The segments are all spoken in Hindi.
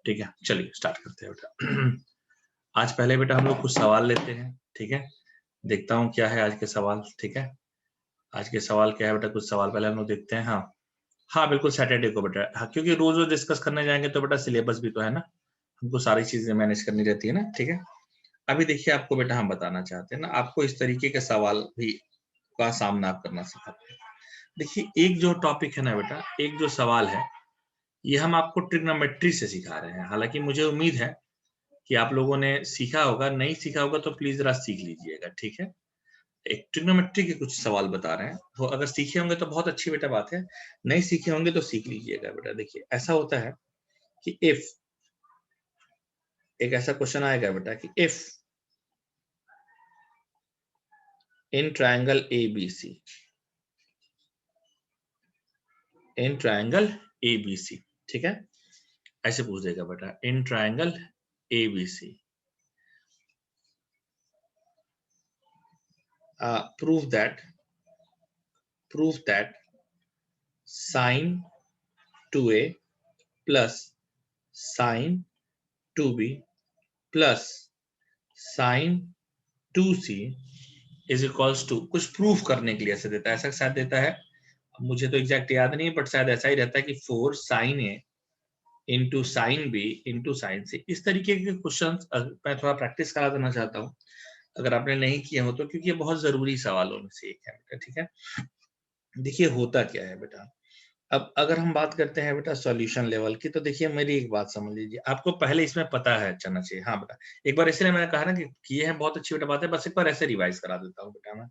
ठीक है, चलिए स्टार्ट करते हैं बेटा। आज पहले बेटा हम लोग कुछ सवाल लेते हैं, ठीक है। देखता हूँ क्या है आज के सवाल, ठीक है। आज के सवाल क्या है बेटा, कुछ सवाल पहले हम लोग देखते हैं। हाँ बिल्कुल सैटरडे को बेटा, हाँ, क्योंकि रोज रोज डिस्कस करने जाएंगे तो बेटा सिलेबस भी तो है ना, हमको सारी चीजें मैनेज करनी रहती है ना, ठीक है। अभी देखिए आपको बेटा हम बताना चाहते हैं ना, आपको इस तरीके के सवाल भी का सामना आप करना सिखाते हैं। देखिए एक जो टॉपिक है ना बेटा, एक जो सवाल है, ये हम आपको ट्रिग्नोमेट्री से सिखा रहे हैं। हालांकि मुझे उम्मीद है कि आप लोगों ने सीखा होगा, नहीं सीखा होगा तो प्लीज जरा सीख लीजिएगा, ठीक है। एक ट्रिग्नोमेट्री के कुछ सवाल बता रहे हैं, तो अगर सीखे होंगे तो बहुत अच्छी बेटा बात है, नहीं सीखे होंगे तो सीख लीजिएगा बेटा। देखिए ऐसा होता है कि इफ, एक ऐसा क्वेश्चन आएगा बेटा कि if in triangle ABC, in triangle ABC, ठीक है, ऐसे पूछ देगा बेटा, in triangle ABC prove that sin 2A plus sin 2B plus sin 2C is equals to, कुछ प्रूफ करने के लिए ऐसे देता है, ऐसा शायद देता है, मुझे तो एग्जैक्ट याद नहीं, बट शायद ऐसा ही रहता है कि 4 sin A into sine B into sine C। इस तरीके के क्वेश्चन मैं थोड़ा प्रैक्टिस करा देना चाहता हूँ, अगर आपने नहीं किए हो तो, क्योंकि ये बहुत जरूरी सवालों में से एक है बेटा, ठीक है। देखिए होता क्या है बेटा, अब अगर हम बात करते हैं बेटा सॉल्यूशन लेवल की, तो देखिए मेरी एक बात समझ लीजिए, आपको पहले इसमें पता है चलना चाहिए। हाँ बेटा, एक बार इसलिए मैंने कहा ना कि ये है बहुत अच्छी बेटा बात है, बस एक बार ऐसे रिवाइज करा देता हूँ बेटा मैं।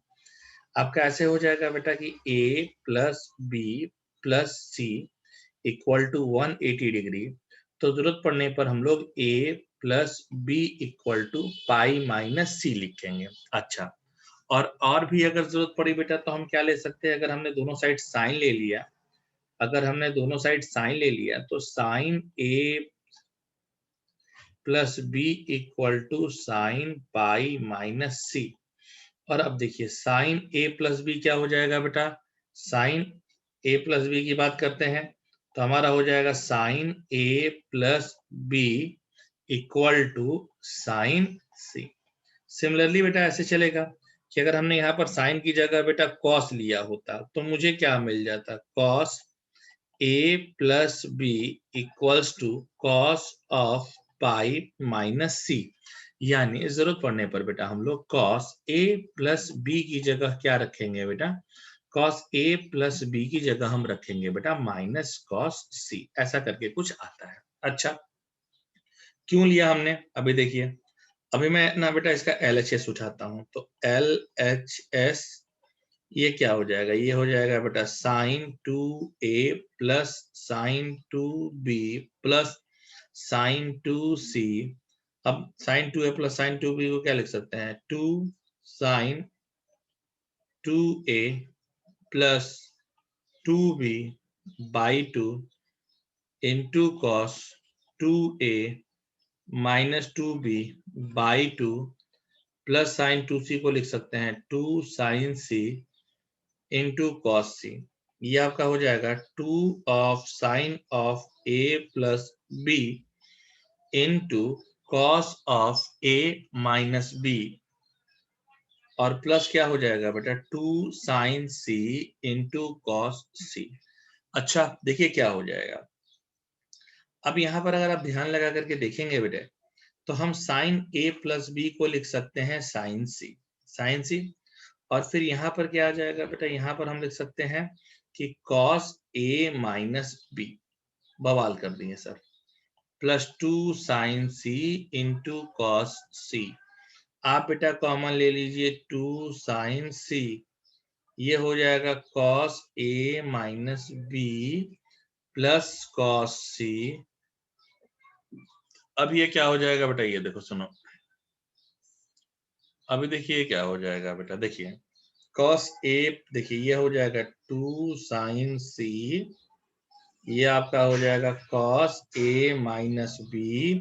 आपका ऐसे हो जाएगा बेटा कि A plus B plus C equal to 180 degree, तो जरूरत पड़ने पर हम लोग A plus B equal to pi minus C लिखेंगे। अच्छा, और भी अगर जरूरत पड़ी बेटा तो हम क्या ले सकते हैं, अगर हमने दोनों साइड साइन ले लिया, अगर हमने दोनों साइड साइन ले लिया तो sine A plus B equal to sine pi minus C. और अब देखिए साइन A प्लस बी क्या हो जाएगा बेटा, साइन A प्लस बी की बात करते हैं तो हमारा हो जाएगा sine A plus B equal to sine C। Similarly बेटा ऐसे चलेगा कि अगर हमने यहाँ पर साइन की जगह बेटा कॉस लिया होता तो मुझे क्या मिल जाता, cos A plus B equals to cos of pi minus C. यानी जरूरत पड़ने पर बेटा हम लोग cos A प्लस बी की जगह क्या रखेंगे बेटा, cos A प्लस बी की जगह हम रखेंगे बेटा माइनस cos C। ऐसा करके कुछ आता है। अच्छा, क्यों लिया हमने, अभी देखिए, अभी मैं ना बेटा इसका LHS उठाता हूं, तो LHS ये क्या हो जाएगा, ये हो जाएगा बेटा sine 2A plus sine 2B plus sine 2C। अब sign 2A plus sine 2B को क्या लिख सकते हैं, 2 sine 2A plus 2B by 2 into cos 2A minus 2B by 2 plus sine 2C को लिख सकते हैं 2 sine C into cos C। ये आपका हो जाएगा 2 of sine of A plus B into cos of A minus B, और प्लस क्या हो जाएगा बेटा 2 sine C into cos C। अच्छा देखिए क्या हो जाएगा, अब यहाँ पर अगर आप ध्यान लगा करके देखेंगे बेटे, तो हम साइन A प्लस बी को लिख सकते हैं साइन C, साइन C। और फिर यहाँ पर क्या आ जाएगा बेटा, यहाँ पर हम लिख सकते हैं कि cos A माइनस बी, बवाल कर दिए sir, plus 2 sine C into cos C। आप बेटा कॉमन ले लीजिए 2 साइन C, ये हो जाएगा cos A minus B plus cos C। अब ये क्या हो जाएगा बेटा, ये देखो सुनो, अभी देखिए क्या हो जाएगा बेटा, देखिए cos A, देखिए ये हो जाएगा 2 साइन C, ये आपका हो जाएगा cos A minus B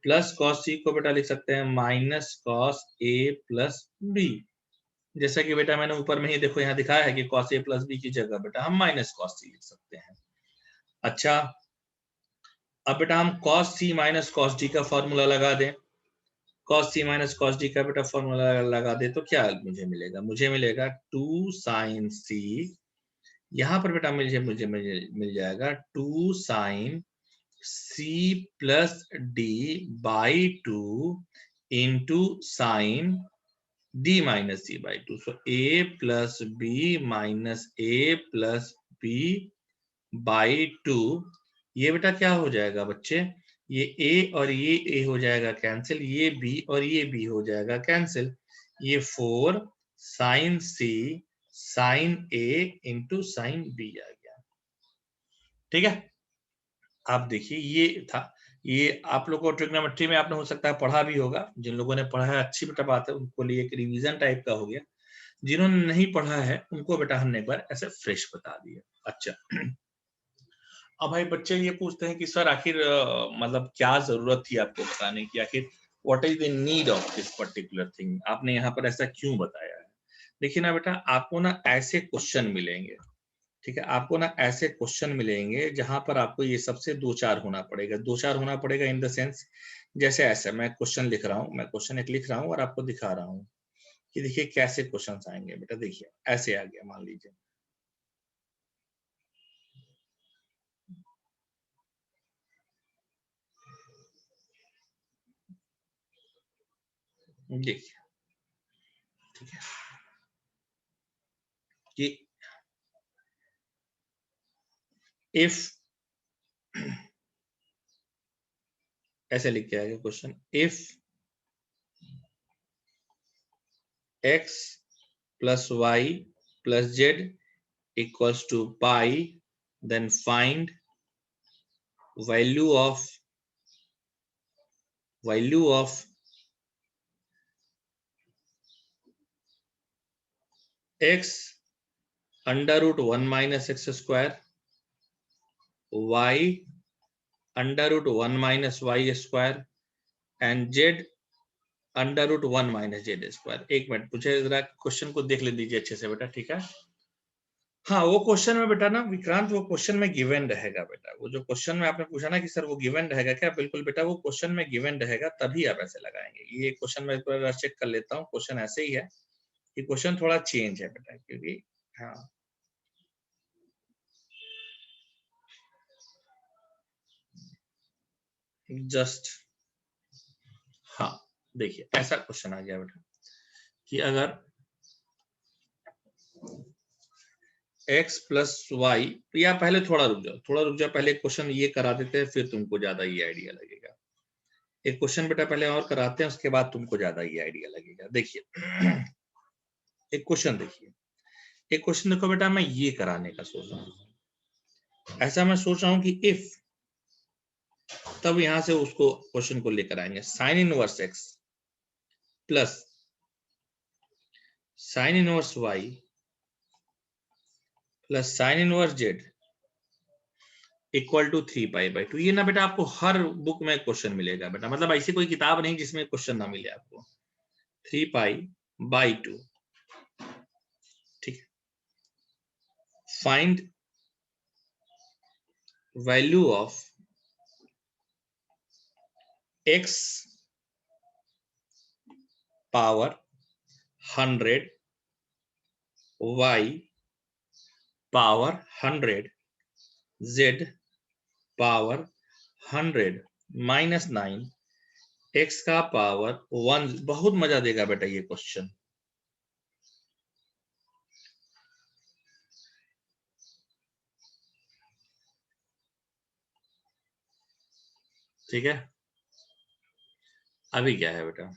plus cos C को बेटा लिख सकते हैं minus cos A plus B. जैसा कि बेटा मैंने ऊपर में ही देखो यहाँ दिखाया है कि cos A प्लस बी की जगह बेटा हम माइनस cos C लिख सकते हैं। अच्छा, अब बेटा हम cos c minus cos d का फॉर्मूला लगा दें। cos c minus cos d का बेटा फॉर्मूला लगा दे तो क्या मुझे मिलेगा? मुझे मिलेगा 2 sin c, यहां पर बेटा मुझे मुझे मुझे मिल जाएगा 2 sin c plus d by 2 into sine d minus c by 2। So a plus b minus a plus b by 2। ये बेटा क्या हो जाएगा बच्चे? ये a और ये a हो जाएगा कैंसिल, ये b और ये b हो जाएगा कैंसिल। ये 4 sine c sine a into sine b आ गया। ठीक है, आप देखिए ये था, ये आप लोग को ट्रिग्नोमेट्री में आपने हो सकता है पढ़ा भी होगा। जिन लोगों ने पढ़ा है अच्छी बेटा बात है, उनको लिए एक रिवीजन टाइप का हो गया। जिन्होंने नहीं पढ़ा है उनको बेटा हमने एक बार ऐसे फ्रेश बता दिया। अच्छा, अब भाई बच्चे ये पूछते हैं कि सर आखिर मतलब क्या जरूरत थी आपको बताने की, आखिर what is the need of this particular thing, आपने यहाँ पर ऐसा क्यों बताया है? देखिए ना बेटा, आपको ना ऐसे क्वेश्चन मिलेंगे, ठीक है, आपको ना ऐसे क्वेश्चन मिलेंगे जहां पर आपको ये सबसे दो चार होना पड़ेगा। दो चार होना पड़ेगा इन द सेंस, जैसे ऐसा मैं क्वेश्चन लिख रहा हूँ, मैं क्वेश्चन एक लिख रहा हूँ और आपको दिखा रहा हूँ कि देखिए कैसे क्वेश्चन आएंगे। बेटा देखिए ऐसे आ गया, मान लीजिए देखिए, ठीक है, कि इफ ऐसे लिख के आएगा question, if x plus y plus z equals to pi, then find value of x under root 1 minus x square, y under root 1 minus y square and z under root 1 minus Z square. एक मिनट, मुझे जरा क्वेश्चन को देख ले दीजिए अच्छे से बेटा, ठीक है। हाँ, वो क्वेश्चन में बेटा ना विक्रांत, वो क्वेश्चन में गिवन रहेगा बेटा। वो जो क्वेश्चन में आपने पूछा ना कि सर वो गिवन रहेगा क्या, बिल्कुल बेटा वो क्वेश्चन में गिवन रहेगा, तभी आप ऐसे लगाएंगे। ये क्वेश्चन में एक बार चेक कर लेता हूँ, क्वेश्चन ऐसे ही है कि क्वेश्चन थोड़ा चेंज है बेटा, क्योंकि हाँ जस्ट, हाँ देखिए ऐसा क्वेश्चन आ गया बेटा कि अगर x प्लस वाई, या पहले थोड़ा रुक जाओ, पहले क्वेश्चन ये करा देते हैं, फिर तुमको ज्यादा ये आइडिया लगेगा। एक क्वेश्चन बेटा पहले और कराते हैं, उसके बाद तुमको ज्यादा ये आइडिया लगेगा। देखिए एक क्वेश्चन देखिए, एक क्वेश्चन देखो बेटा, मैं ये कराने का सोच रहा हूँ। ऐसा मैं सोच रहा हूँ कि इफ, तब यहां से उसको क्वेश्चन को लेकर आएंगे, sine inverse X plus sine inverse Y plus sine inverse Z equal to 3 pi by 2। ये ना बेटा आपको हर बुक में क्वेश्चन मिलेगा बेटा, मतलब ऐसी कोई किताब नहीं जिसमें क्वेश्चन ना मिले आपको। 3 पाई बाई 2, ठीक है। Find value of x power 100, y power 100, z power 100 minus 9, x का पावर 1। बहुत मजा देगा बेटा ये क्वेश्चन, ठीक है। अभी क्या है बेटा,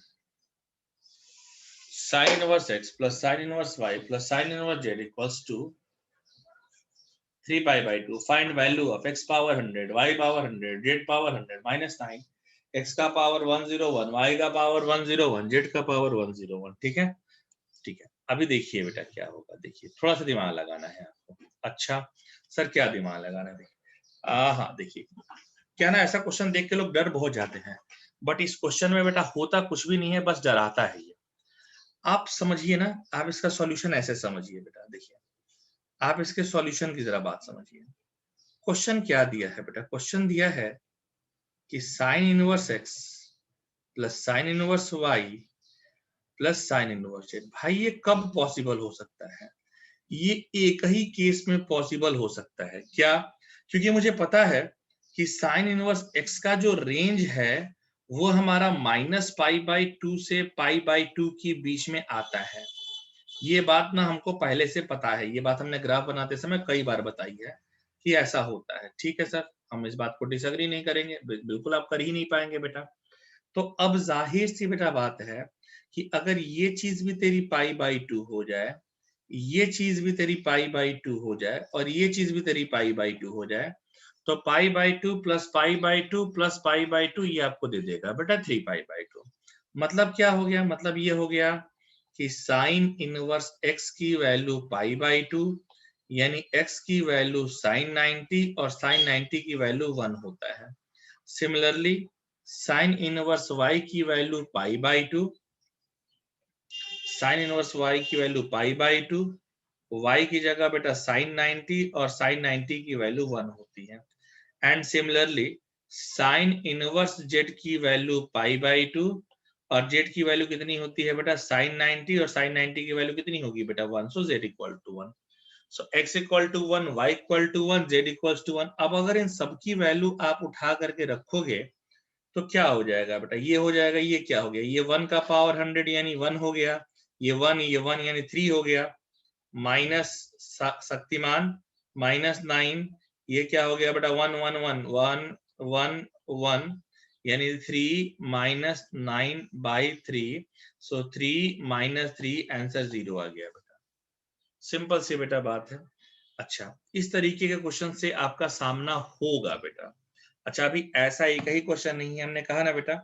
sine inverse x plus sine inverse y plus sine inverse z equals to 3 pi by 2। Find value of x power 100, y power 100, z power 100 minus 9, x का पावर 101, y का पावर 101, z का पावर 101। ठीक है, ठीक है। अभी देखिए बेटा क्या होगा, देखिए थोड़ा सा दिमाग लगाना है आपको। अच्छा सर क्या दिमाग लगाना है? हाँ देखिए, क्या ना ऐसा क्वेश्चन देख के लोग डर बहुत जाते हैं, बट इस क्वेश्चन में बेटा होता कुछ भी नहीं है, बस डराता है ये। आप समझिए ना, आप इसका सॉल्यूशन ऐसे समझिए बेटा, देखिए आप इसके सॉल्यूशन की जरा बात समझिए। क्वेश्चन क्या दिया है बेटा, क्वेश्चन दिया है कि sine inverse X plus sine inverse Y plus sine inverse Z. भाई ये कब पॉसिबल हो सकता है? ये एक ही केस में पॉसिबल हो सकता है। क्या? क्योंकि मुझे पता है कि साइन इनवर्स एक्स का जो रेंज है वो हमारा -π/2 से π/2 के बीच में आता है। ये बात ना हमको पहले से पता है, ये बात हमने ग्राफ बनाते समय कई बार बताई है कि ऐसा होता है। ठीक है सर, हम इस बात को डिसएग्री नहीं करेंगे, बिल्कुल आप कर ही नहीं पाएंगे बेटा। तो अब जाहिर सी बेटा बात है कि अगर ये चीज भी तेरी π/2 हो जाए, ये चीज भी तेरी π/2 हो जाए और ये चीज भी तेरी π/2 हो जाए, तो π/2 प्लस π/2 प्लस π/2 ये आपको दे देगा बेटा 3π/2। मतलब क्या हो गया? मतलब ये हो गया कि साइन इनवर्स x की वैल्यू π/2 यानी x की वैल्यू साइन 90 और साइन 90 की वैल्यू 1 होता है। सिमिलरली साइन इनवर्स y की वैल्यू π/2, साइन इनवर्स y की वैल्यू π/2, y की जगह बेटा साइन 90 और साइन 90 की वैल्यू 1 होती है। And similarly sign inverse z की वैल्यू π/2 और z की वैल्यू कितनी होती है बेटा साइन 90 और साइन 90 की वैल्यू कितनी होगी बेटा 1। So z equal to 1। So x equal to 1, y equal to 1, z equal to 1। अब अगर इन सबकी वैल्यू आप उठा करके रखोगे तो क्या हो जाएगा बेटा? ये हो जाएगा, ये क्या हो गया? ये 1 का पावर 100 यानी 1 हो गया, ये 1 यानी 3 हो गया, माइनस शक्तिमान -9, ये क्या हो गया बेटा 1 1 1 1 1 1 यानी 3 माइनस 9/3। सो 3 माइनस 3 आंसर 0 आ गया बेटा। सिंपल सी बेटा बात है। अच्छा, इस तरीके के क्वेश्चन से आपका सामना होगा बेटा। अच्छा, अभी ऐसा एक ही क्वेश्चन नहीं है, हमने कहा ना बेटा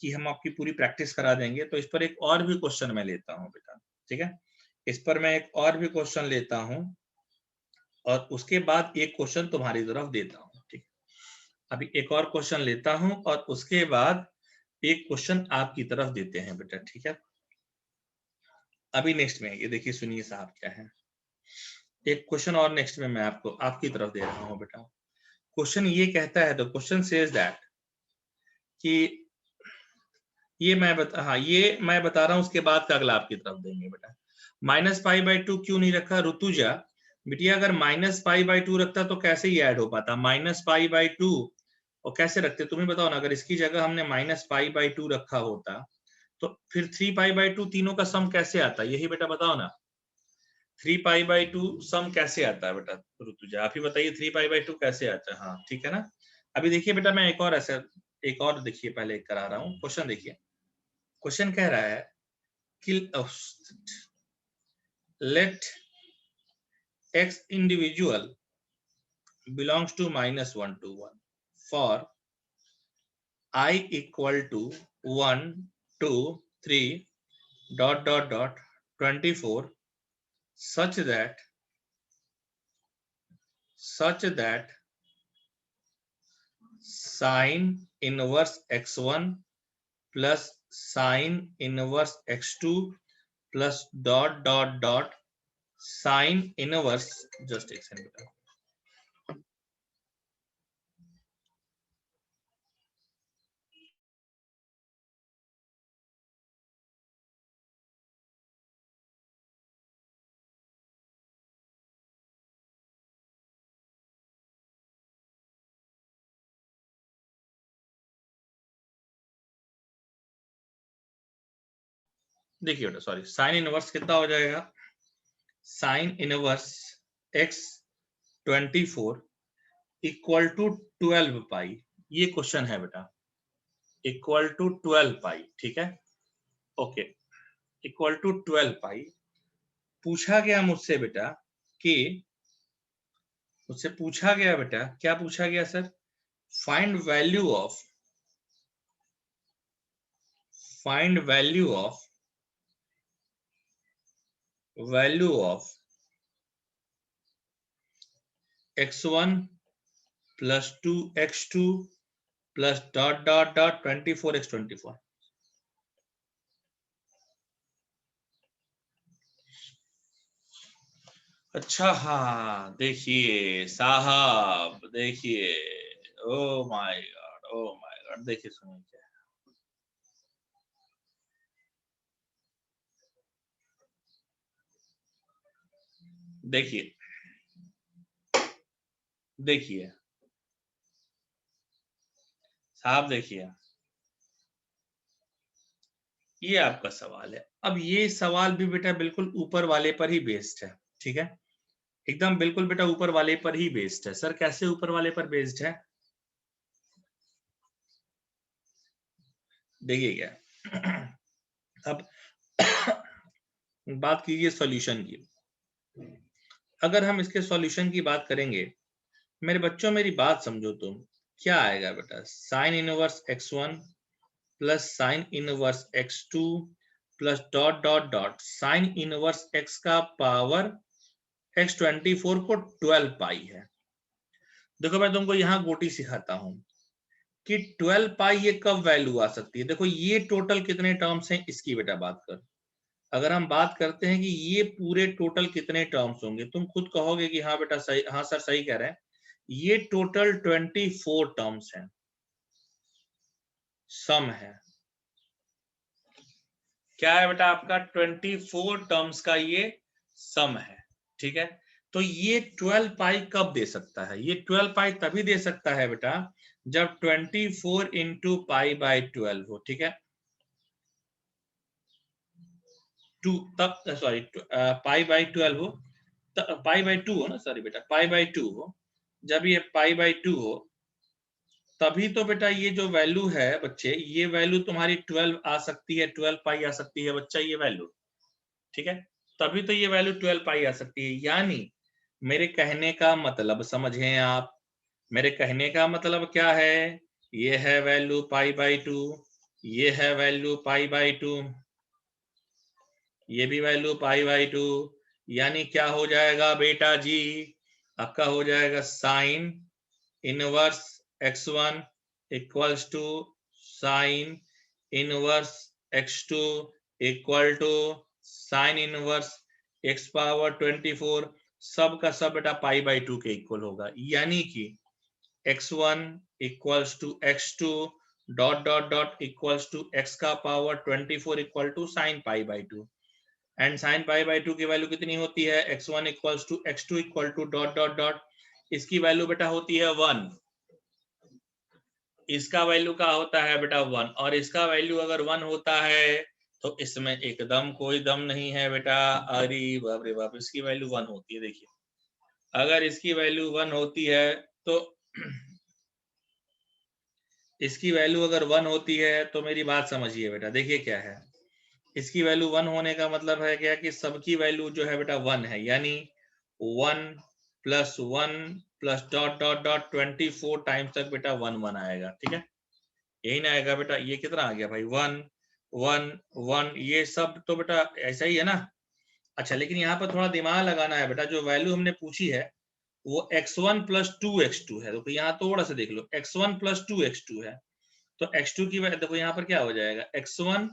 कि हम आपकी पूरी प्रैक्टिस करा देंगे। तो इस पर एक और भी क्वेश्चन मैं लेता हूं बेटा, ठीक है? इस पर मैं एक और भी क्वेश्चन लेता हूं और उसके बाद एक क्वेश्चन तुम्हारी तरफ देता हूं, ठीक? अभी एक और क्वेश्चन लेता हूं और उसके बाद एक क्वेश्चन आपकी तरफ देते हैं बेटा, ठीक है? अभी नेक्स्ट में ये देखिए, सुनिए साहब क्या है। एक क्वेश्चन और नेक्स्ट में मैं आपको आपकी तरफ दे रहा हूं बेटा। क्वेश्चन ये कहता है, तो क्वेश्चन सेज दैट कि ये मैं बता रहा हूं, उसके बाद का अगला आपकी तरफ देंगे बेटा। -π/2 क्यों नहीं रखा ऋतुजा? बिटिया अगर -π/2 रखता तो कैसे ही ऐड हो पाता? -π/2 और कैसे रखते तुम्हें बताओ ना। अगर इसकी जगह हमने -π/2 रखा होता तो फिर 3π/2 तीनों का सम कैसे आता? यही बेटा बताओ ना, 3π/2 सम कैसे आता है बेटा? ऋतुजा आप ही बताइए, 3π/2 कैसे आता है? हाँ ठीक है ना। अभी देखिए बेटा, मैं एक और देखिए पहले करा रहा हूँ क्वेश्चन। देखिए क्वेश्चन कह रहा है कि let x individual belongs to -1 to 1 for I equal to 1 2 3 ... 24 such that sine inverse x1 plus sine inverse x2 plus ... sine inverse, just एक सेकंड बेटा। देखिए बेटा, सॉरी, साइन इनवर्स कितना हो जाएगा? Sine inverse x 24 equal to 12 पाई। ये क्वेश्चन है बेटा, इक्वल टू 12 पाई, ठीक है? ओके, इक्वल टू 12 पाई। पूछा गया मुझसे बेटा कि मुझसे पूछा गया बेटा, क्या पूछा गया sir? Find value of x1 plus 2x2 plus ... 24x24। अच्छा, हाँ देखिए साहब, देखिए, ओ माय गॉड, डॉट, देखिए सुनिए क्या है, देखिए देखिए साहब, देखिए ये आपका सवाल है। अब ये सवाल भी बेटा बिल्कुल ऊपर वाले पर ही बेस्ड है, ठीक है, एकदम बिल्कुल बेटा ऊपर वाले पर ही बेस्ड है। सर कैसे ऊपर वाले पर बेस्ड है, देखिए क्या अब बात कीजिए सॉल्यूशन की। अगर हम इसके सॉल्यूशन की बात करेंगे, मेरे बच्चों मेरी बात समझो तुम, क्या आएगा बेटा, sine inverse x1 plus sine inverse x2 plus dot dot dot sign inverse x का पावर x24 को 12 पाई है। देखो मैं तुमको यहां गोटी सिखाता हूं कि 12 पाई ये कब वैल्यू आ सकती है। देखो ये टोटल कितने टर्म्स हैं इसकी बेटा बात कर, अगर हम बात करते हैं कि ये पूरे टोटल कितने टर्म्स होंगे, तुम खुद कहोगे कि हाँ बेटा सही, हाँ सर सही कह रहे हैं, ये टोटल 24 टर्म्स हैं, सम है, क्या है बेटा आपका 24 टर्म्स का ये सम है, ठीक है। तो ये 12 पाई कब दे सकता है, ये 12 पाई तभी दे सकता है बेटा जब 24 इंटू पाई बाई 12 हो, ठीक है, टू तब, सॉरी पाई बाई 12 हो, पाई बाई 2 हो ना, सॉरी बेटा पाई बाई 2 हो, जब ये पाई बाई 2 हो तभी तो बेटा ये जो वैल्यू है बच्चे, ये वैल्यू तुम्हारी 12 आ सकती है, 12 पाई आ सकती है बच्चा ये वैल्यू, ठीक है, तभी तो ये वैल्यू 12 पाई आ सकती है। यानी मेरे कहने का मतलब समझें आप, मेरे कहने का मतलब क्या है, ये है वैल्यू पाई बाई 2, ये है वैल्यू पाई बाई 2, ये भी वैल्यू पाई बाई 2, यानी क्या हो जाएगा बेटा जी, आपका हो जाएगा sine inverse x1 equals to sine inverse x2 equal to sine inverse x power 24, सब का सब बेटा पाई बाई 2 के इक्वल होगा, यानी कि x1 equals to x2 dot dot dot equals to x का power 24 equal to sine pi by 2, and sine pi by 2 की वैल्यू कितनी होती है, x1 equals to x2 equal to dot dot dot, इसकी वैल्यू बेटा होती है 1, इसका वैल्यू क्या होता है बेटा 1, और इसका वैल्यू अगर 1 होता है तो इसमें एकदम कोई दम नहीं है बेटा, अरे बाप रे बाप, इसकी वैल्यू 1 होती है, देखिए अगर इसकी वैल्यू 1 होती है तो इसकी वैल्यू अगर 1 होती है तो मेरी बात समझिए बेटा, देखिए क्या है, इसकी वैल्यू 1 होने का मतलब है क्या कि सबकी वैल्यू जो है बेटा 1 है, यानी 1 plus 1 plus dot dot dot 24 times तक बेटा 1 1 आएगा, ठीक है, यही ना आएगा बेटा, ये कितना आ गया भाई 1 1 1, ये सब तो बेटा ऐसा ही है ना। अच्छा लेकिन यहाँ पर थोड़ा दिमाग लगाना है बेटा, जो वैल्यू हमने पूछी है वो x1 प्लस 2x2 है, तो यहाँ थोड़ा सा देख लो, x1 प्लस 2x2 है, तो x2 की वैल्यू देखो यहाँ पर क्या हो जाएगा, x1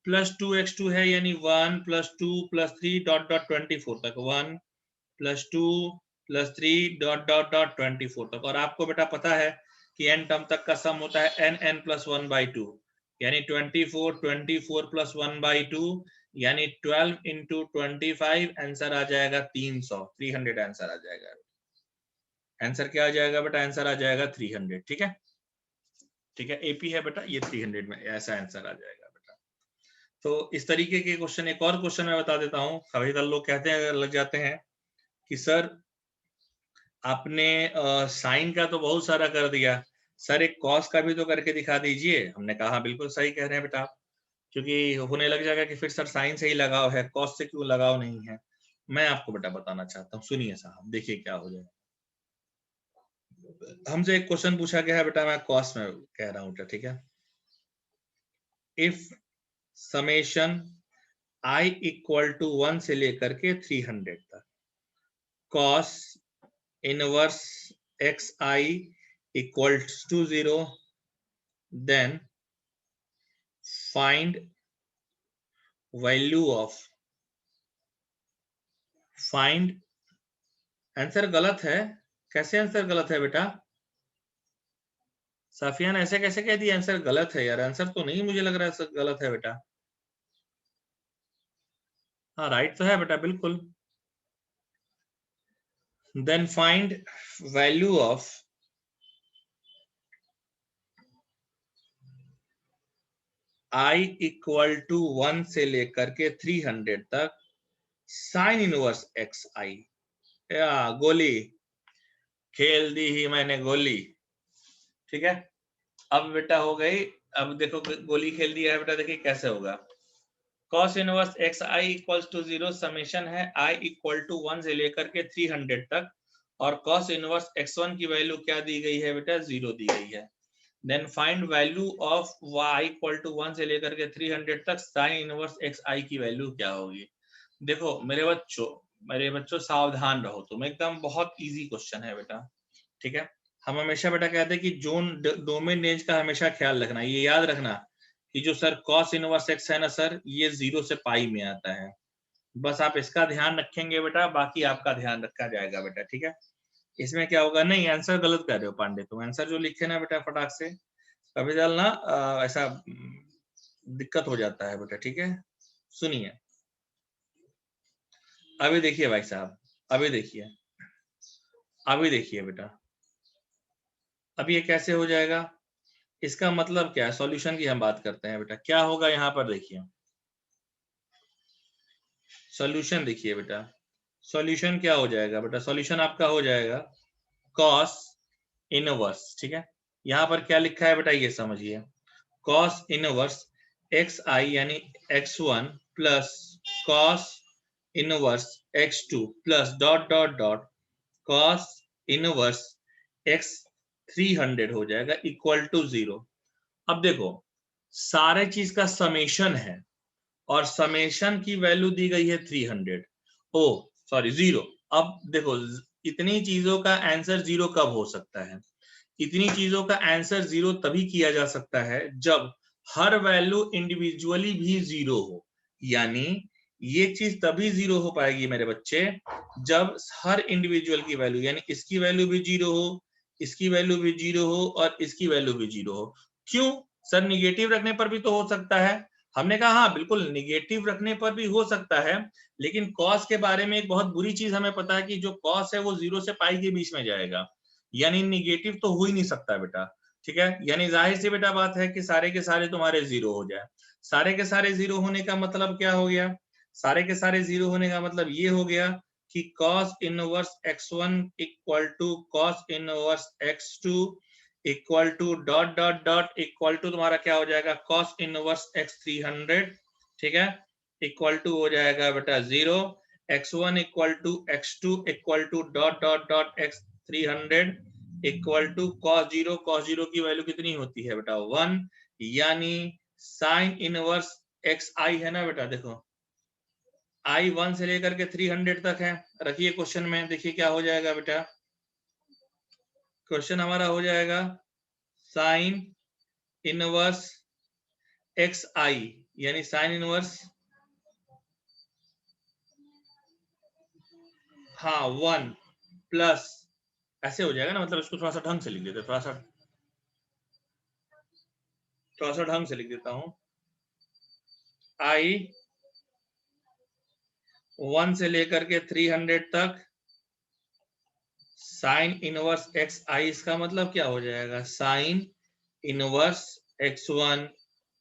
प्लस 2x2 है, यानी 1 प्लस 2 प्लस 3 डॉट डॉट 24 तक, 1 plus 2 plus 3 dot dot dot 24 तक, और आपको बेटा पता है कि n टर्म तक का सम होता है n n प्लस 1 बाई 2, यानी 24 प्लस 1 बाई 2, यानी 12 इंटू 25, आंसर आ जाएगा 300, 300 आंसर आ जाएगा, आंसर क्या आ जाएगा बेटा, आंसर आ जाएगा 300, ठीक है, ठीक है, एपी है बेटा ये 300 में ऐसा आंसर आ जाएगा बेटा। तो इस तरीके के क्वेश्चन, एक और क्वेश्चन मैं बता देता हूँ, कभी कभी लोग कहते हैं लग जाते हैं कि सर आपने साइन का तो बहुत सारा कर दिया, सर एक कॉस का भी तो करके दिखा दीजिए, हमने कहा बिल्कुल सही कह रहे हैं बेटा आप, क्योंकि होने लग जाएगा कि फिर सर साइन से ही लगाव है, कॉस से क्यों लगाव नहीं है। मैं आपको बेटा बताना चाहता हूँ, सुनिए साहब, देखिए क्या हो जाएगा। हमसे एक क्वेश्चन पूछा गया है बेटा, मैं कॉस में कह रहा हूँ, ठीक है, if summation i equal to 1 से लेकर के 300 तक, cos inverse xi equals to 0, then find value of, find, answer गलत है, कैसे आंसर गलत है बेटा, साफियान ऐसे कैसे कह दिया आंसर गलत है यार? आंसर तो नहीं मुझे लग रहा है गलत है बेटा। हाँ राइट तो है बेटा बिल्कुल। Then find value of I equal to 1 से लेकर के 300 तक साइन इनवर्स एक्स आई। या गोली खेल दी ही मैंने गोली। ठीक है, अब बेटा हो गई। अब देखो गोली खेल दिया है बेटा, देखिए कैसे होगा। cos inverse X I equals to 0 summation है I इक्वल टू 1 से लेकर के 300 तक, और cos इनवर्स x1 की वैल्यू क्या दी गई है बेटा? 0 दी गई है। Then find value of y equal to 1 से लेकर के 300 तक साइन इनवर्स एक्स आई की वैल्यू क्या होगी? देखो मेरे बच्चों सावधान रहो तुम, एकदम बहुत इजी क्वेश्चन है बेटा। ठीक है, हम हमेशा बेटा कहते हैं कि जोन डोमेन रेंज का हमेशा ख्याल रखना। ये याद रखना कि जो सर cos इनवर्स x है ना सर, ये 0 से पाई में आता है। बस आप इसका ध्यान रखेंगे बेटा, बाकी आपका ध्यान रखा जाएगा बेटा। ठीक है, इसमें क्या होगा? नहीं, आंसर गलत कर रहे हो पांडे तुम। आंसर जो लिखे ना बेटा फटाक से, कभी डालना ऐसा दिक्कत हो जाता है बेटा। ठीक है, सुनिए अभी देखिए भाई साहब, अभी देखिए, अभी देखिए बेटा, अब ये कैसे हो जाएगा? इसका मतलब क्या है? सॉल्यूशन की हम बात करते हैं बेटा। क्या होगा यहाँ पर? देखिए सॉल्यूशन देखिए बेटा, सॉल्यूशन क्या हो जाएगा बेटा? सॉल्यूशन आपका हो जाएगा cos इनवर्स। ठीक है, यहाँ पर क्या लिखा है बेटा ये समझिए। cos इनवर्स एक्स आई यानी x1 plus cos inverse x2 plus dot dot dot cos inverse x 300 हो जाएगा इक्वल टू 0। अब देखो सारे चीज का समेशन है, और समेशन की वैल्यू दी गई है 300, ओ सॉरी 0। अब देखो इतनी चीजों का आंसर 0 कब हो सकता है? इतनी चीजों का आंसर 0 तभी किया जा सकता है जब हर वैल्यू इंडिविजुअली भी 0 हो। यानी ये चीज तभी 0 हो पाएगी मेरे बच्चे, जब हर इंडिविजुअल की वैल्यू, यानी इसकी वैल्यू भी 0 हो, इसकी वैल्यू भी 0 हो, और इसकी वैल्यू भी 0 हो। क्यों सर? निगेटिव रखने पर भी तो हो सकता है। हमने कहा हाँ बिल्कुल निगेटिव रखने पर भी हो सकता है, लेकिन कॉस के बारे में एक बहुत बुरी चीज हमें पता है कि जो कॉस है वो 0 से पाई के बीच में जाएगा, यानी निगेटिव तो हो ही नहीं सकता बेटा। ठीक है, यानी जाहिर सी बेटा बात है कि सारे के सारे तुम्हारे 0 हो जाए। सारे के सारे 0 होने का मतलब क्या हो गया? सारे के सारे 0 होने का मतलब ये हो गया कि cos inverse x1 equal to cos inverse x2 equal to dot dot dot equal to तुम्हारा क्या हो जाएगा? cos inverse x 300। ठीक है, इक्वल टू हो जाएगा बेटा 0। x1 equal to x2 equal to dot dot dot x 300 equal to cos 0 की वैल्यू कितनी होती है बेटा? 1। यानी साइन इनवर्स एक्स आई है ना बेटा, देखो आई 1 से लेकर के 300 तक है। रखिए क्वेश्चन में, देखिए क्या हो जाएगा बेटा। क्वेश्चन हमारा हो जाएगा साइन इनवर्स एक्स आई यानी साइन इनवर्स, हाँ 1 प्लस, ऐसे हो जाएगा ना, मतलब इसको थोड़ा सा ढंग से लिख देते, थोड़ा सा ढंग से लिख देता हूं। आई 1 से लेकर के 300 तक साइन इनवर्स एक्स आई, इसका मतलब क्या हो जाएगा? Sine inverse x1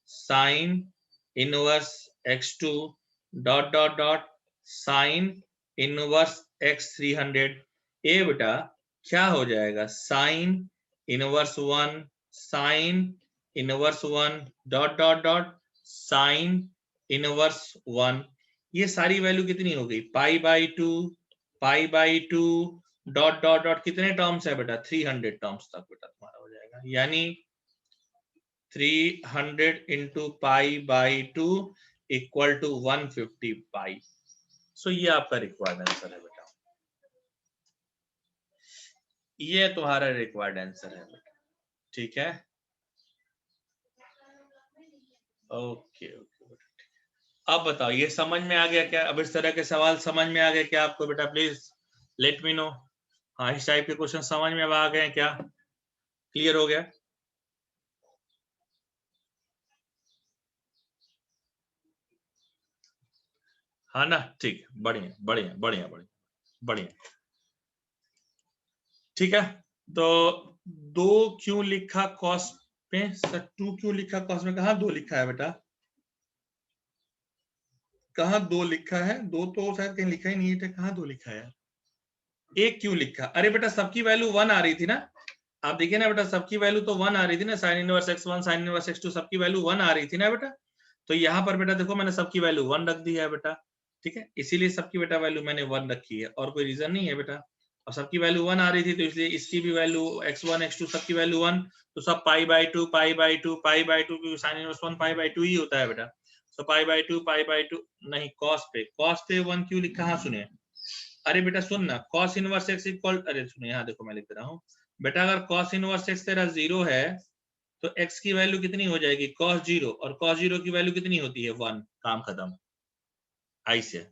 sign inverse x2 dot dot dot sign inverse x 300। ए बेटा क्या हो जाएगा? Sine inverse 1 sine inverse 1 dot dot dot sine inverse 1। ये सारी वैल्यू कितनी हो गई? पाई by 2 pi by 2 dot dot dot कितने टर्म्स है बेटा? 300 टर्म्स तक बेटा तुम्हारा हो जाएगा, यानी 300 into pi by 2 equal to 150 pi. So ये आपका रिक्वायर्ड आंसर है बेटा, ये तुम्हारा रिक्वायर्ड आंसर है बेटा। ठीक है, ओके ओके बेटा। अब बताओ ये समझ में आ गया क्या? अब इस तरह के सवाल समझ में आ गए क्या आपको बेटा? Please let me know. हाँ इस टाइप के क्वेश्चन समझ में अब आ गए क्या? क्लियर हो गया? हाँ ना, ठीक है, बढ़िया बढ़िया बढ़िया बढ़िया बढ़िया। ठीक है, तो 2 क्यों लिखा कॉस में सर, 2 क्यों लिखा कॉस में? कहा 2 लिखा है बेटा? कहा 2 लिखा है? 2 तो शायद कहीं लिखा ही नहीं है, कहा 2 लिखा है? 1 क्यों लिखा? अरे बेटा सबकी वैल्यू 1 आ रही थी ना, आप देखिए ना बेटा, सबकी वैल्यू तो 1 आ रही थी ना, sin inverse x1 sin inverse x2 सबकी वैल्यू 1 आ रही थी ना बेटा। तो यहाँ पर बेटा देखो मैंने सबकी वैल्यू 1 रख दी है बेटा, ठीक है, इसीलिए सबकी बेटा वैल्यू मैंने 1 रखी है, और कोई रीजन नहीं है बेटा। और सबकी वैल्यू 1 आ रही थी तो इसलिए इसकी भी वैल्यू x1 x2 सबकी वैल्यू 1, तो सब पाई बाई टू क्योंकि sin inverse 1 pi by two ही होता है बेटा। तो पाई बाई टू नहीं, cos पे 1 क्यों लिखा? हाँ सुनिए, अरे बेटा सुन ना, cos इनवर्स x इक्वल, अरे सुनिए यहाँ देखो मैं लिख रहा हूँ बेटा, अगर cos इनवर्स x तेरा 0 है तो x की वैल्यू कितनी हो जाएगी? cos 0, और cos 0 की वैल्यू कितनी होती है? 1। काम खत्म। आई से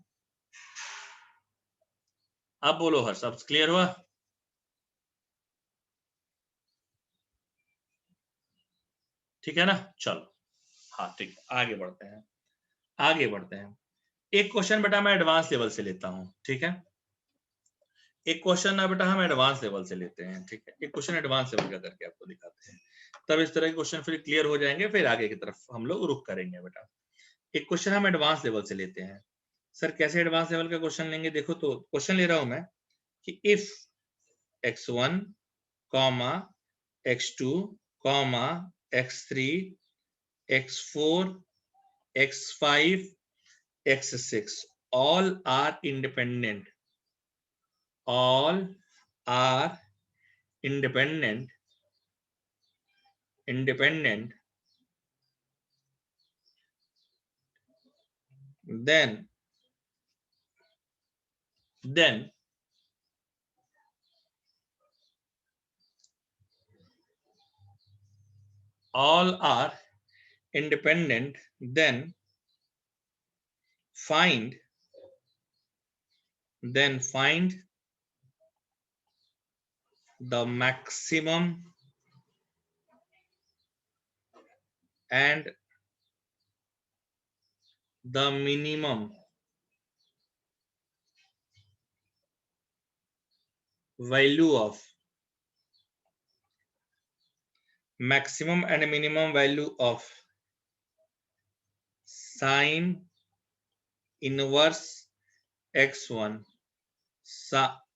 अब बोलो हर सब क्लियर हुआ? ठीक है ना, चलो हाँ ठीक है, आगे बढ़ते हैं, आगे बढ़ते हैं। एक क्वेश्चन बेटा मैं एडवांस लेवल से लेता हूं, ठीक है, एक क्वेश्चन ना बेटा हम एडवांस लेवल से लेते हैं, ठीक है, एक क्वेश्चन एडवांस लेवल का करके आपको दिखाते हैं, तब इस तरह के क्वेश्चन फिर क्लियर हो जाएंगे, फिर आगे की तरफ हम लोग रुक करेंगे बेटा। एक क्वेश्चन हम एडवांस लेवल से लेते हैं। सर कैसे एडवांस लेवल का क्वेश्चन लेंगे? देखो तो क्वेश्चन ले रहा हूं मैं कि if x1, x2, x3, x4, x5, x6 all are independent, all are independent, then all are independent, then find the maximum and the minimum value of maximum and minimum value of sin inverse x1,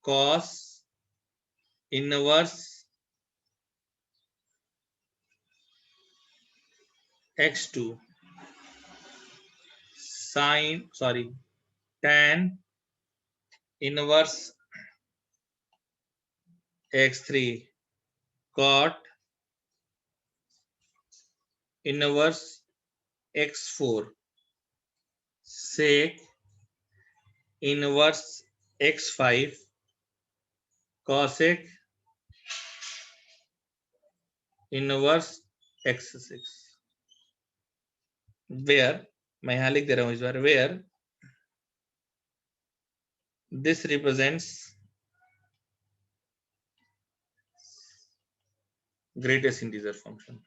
cos inverse x2, tan inverse x3, cot inverse x4, sec inverse x5, cosec inverse x6, where मैं यहां लिख दे रहा हूं इस बार, where this represents greatest integer function।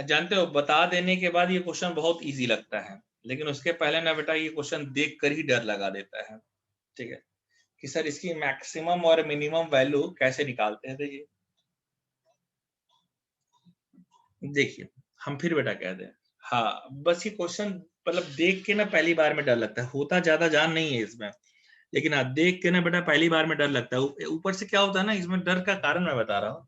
जानते हो बता देने के बाद ये क्वेश्चन बहुत इजी लगता है, लेकिन उसके पहले ना बेटा ये क्वेश्चन देख कर ही डर लगा देता है, ठीक है, कि सर इसकी मैक्सिमम और मिनिमम वैल्यू कैसे निकालते हैं? देखिए हम फिर बेटा कहते हैं, हाँ बस ये क्वेश्चन मतलब देख के ना पहली बार में डर लगता है, होता ज्यादा जान नहीं है इसमें, लेकिन हाँ देख के ना बेटा पहली बार में डर लगता है। ऊपर से क्या होता है ना, इसमें डर का कारण मैं बता रहा हूँ,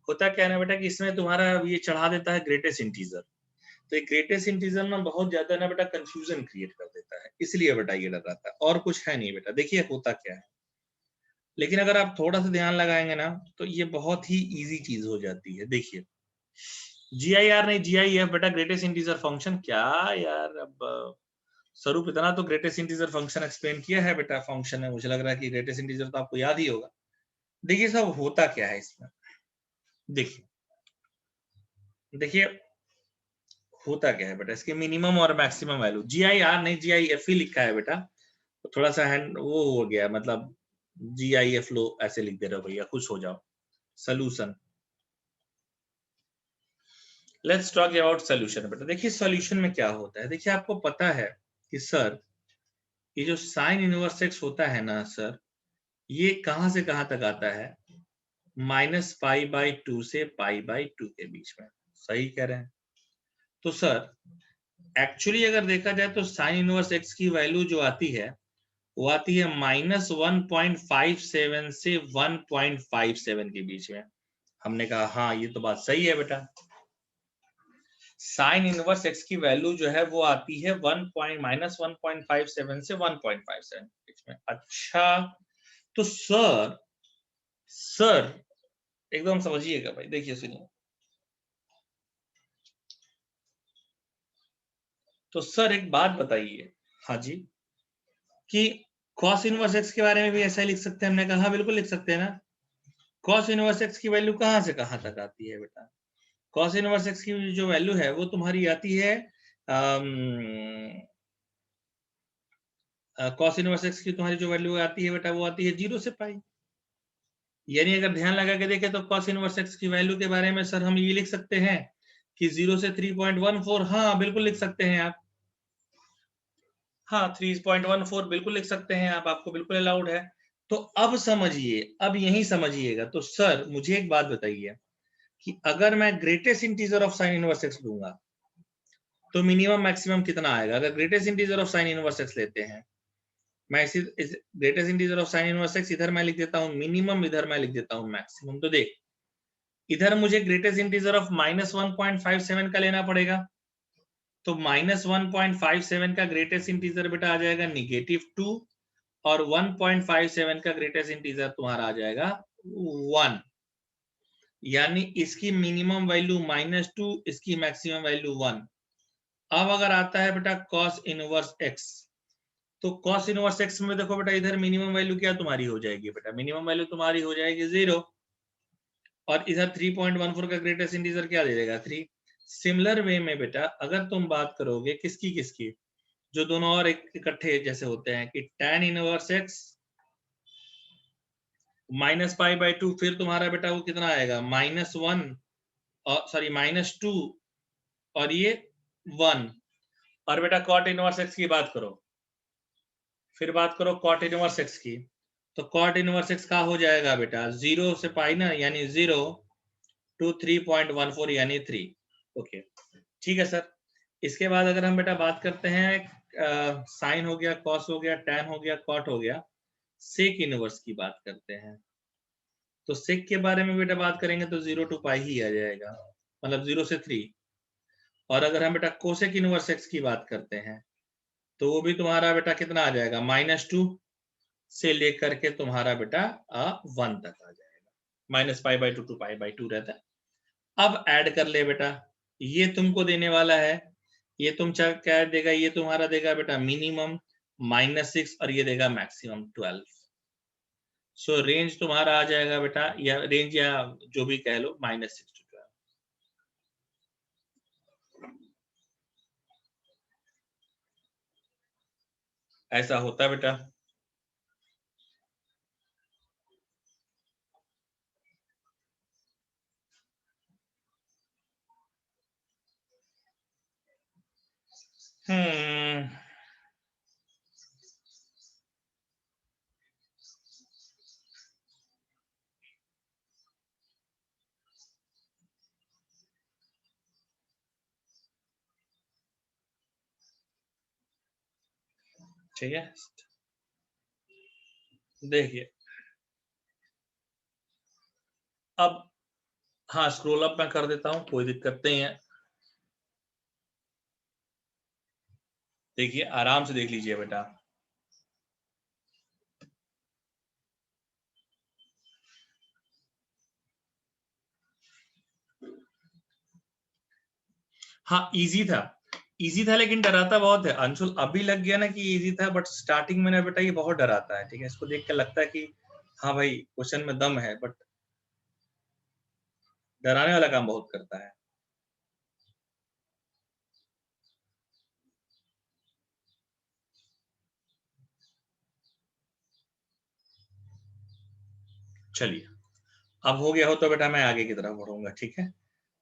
होता क्या है ना बेटा कि इसमें तुम्हारा ये चढ़ा देता है ग्रेटेस्ट इंटीजर, तो एक ग्रेटेस्ट इंटीजर ना बहुत ज्यादा ना बेटा कंफ्यूजन क्रिएट कर देता है, इसलिए बेटा ये डर रहता है, और कुछ है नहीं बेटा। देखिए होता क्या है, लेकिन अगर आप थोड़ा सा ध्यान लगाएंगे ना तो ये बहुत ही इजी चीज हो जाती है। देखिए GIR नहीं GIF बेटा, ग्रेटेस्ट इंटीजर फंक्शन। क्या यार, अब स्वरूप इतना तो ग्रेटेस्ट इंटीजर फंक्शन एक्सप्लेन किया है बेटा फंक्शन है, मुझे लग रहा है कि ग्रेटेस्ट इंटीजर तो आपको याद ही होगा। देखिए सब होता क्या है इसमें, देखिए देखिए होता क्या है बेटा, इसके मिनिमम और मैक्सिमम वैल्यू, GIR नहीं GIF ही लिखा है बेटा, तो थोड़ा सा हैंड वो हो गया, मतलब GIF लो ऐसे लिख दे रहे हो भैया, खुश हो जाओ। Solution let's talk about solution. बेटा देखिए सोल्यूशन में क्या होता है, देखिए आपको पता है कि सर ये जो साइन इनवर्स एक्स होता है ना सर, ये कहां से कहां तक आता है, -π/2 से π/2 के बीच में। सही कह रहे हैं। तो सर एक्चुअली अगर देखा जाए तो साइन इनवर्स एक्स की वैल्यू जो आती है वो आती है -1.57 से 1.57 के बीच में। हमने कहा हाँ ये तो बात सही है बेटा, साइन इनवर्स एक्स की वैल्यू जो है वो आती है -1.57 से 1.57 के बीच में। अच्छा तो सर एकदम समझिएगा भाई, देखिए सुनिए। तो सर एक बात बताइए, हाँ जी, कि cos इनवर्स एक्स के बारे में भी ऐसा ही लिख सकते हैं। हमने कहा हाँ बिल्कुल लिख सकते हैं ना। cos इनवर्स एक्स की वैल्यू कहां से कहां तक आती है बेटा, cos इनवर्स एक्स की जो वैल्यू है वो तुम्हारी आती है cos इनवर्स एक्स की तुम्हारी जो वैल्यू आती है बेटा वो आती है 0 से पाई। यानी अगर ध्यान लगा के देखें तो cos इनवर्स एक्स की वैल्यू के बारे में सर हम ये लिख सकते हैं कि 0 से 3.14, हाँ बिल्कुल लिख सकते हैं आप। हाँ 3.14 बिल्कुल लिख सकते हैं आप, आपको बिल्कुल अलाउड है। तो अब समझिए, अब यही समझिएगा। तो सर मुझे एक बात बताइए कि अगर मैं greatest integer of sine inverse x लूंगा तो मिनिमम मैक्सिमम कितना आएगा। अगर greatest integer of sine inverse x लेते हैं, मैं इसी greatest integer of sine inverse x इधर मैं लिख देता हूं मिनिमम, इधर मैं लिख देता हूं मैक्सिमम। तो देख इधर मुझे ग्रेटेस्ट इंटीजर ऑफ -1.57 का लेना पड़ेगा, तो -1.57 का ग्रेटेस्ट इंटीजर बेटा आ जाएगा -2 और 1.57 का ग्रेटेस्ट इंटीजर तुम्हारा आ जाएगा 1। यानी इसकी मिनिमम वैल्यू -2, इसकी मैक्सिमम वैल्यू 1। अब अगर आता है बेटा cos इनवर्स x, तो cos इनवर्स x में देखो बेटा इधर मिनिमम वैल्यू क्या तुम्हारी हो जाएगी बेटा, मिनिमम वैल्यू तुम्हारी हो जाएगी 0 और इधर 3.14 का ग्रेटेस्ट इंटीजर क्या दे देगा 3। सिमिलर वे में बेटा अगर तुम बात करोगे किसकी किसकी, जो दोनों और एक इकट्ठे जैसे होते हैं कि tan इनवर्स x -π/2, फिर तुम्हारा बेटा वो कितना आएगा -1 और सॉरी -2 और ये 1। और बेटा cot इनवर्स x की बात करो, फिर बात करो cot इनवर्स x की, तो cot इनवर्स x का हो जाएगा बेटा 0 से पाई ना, यानी 0 to 3.14 यानी 3। ओके ठीक है सर। इसके बाद अगर हम बेटा बात करते हैं साइन हो गया, कॉस हो गया, टैन हो गया, कॉट हो गया, सेक इनवर्स की बात करते हैं। तो सेक के बारे में बेटा बात करेंगे तो 0 to पाई ही आ जाएगा, मतलब 0 से 3। और अगर हम बेटा कोसेक इनवर्स एक्स की बात करते हैं तो वो भी तुम्हारा बेटा कितना आ जाएगा -2 से लेकर के तुम्हारा बेटा 1 तक आ जाएगा, -π/2 to π/2 रहता है। अब ऐड कर ले बेटा, ये तुमको देने वाला है, ये तुम क्या देगा, ये तुम्हारा देगा बेटा मिनिमम -6 और ये देगा मैक्सिमम 12। सो रेंज तुम्हारा आ जाएगा बेटा, या रेंज या जो भी कह लो -6 to 12। ऐसा होता है बेटा। ठीक है देखिए अब, हाँ स्क्रॉल अप मैं कर देता हूँ, कोई दिक्कत नहीं है। देखिए आराम से देख लीजिए बेटा, हाँ इजी था लेकिन डराता बहुत है अंशुल। अभी लग गया ना कि इजी था, बट स्टार्टिंग में ना बेटा ये बहुत डराता है। ठीक है, इसको देख के लगता है कि हाँ भाई क्वेश्चन में दम है, बट डराने वाला काम बहुत करता है। चलिए अब हो गया हो तो बेटा मैं आगे की तरफ बढ़ूंगा। ठीक है,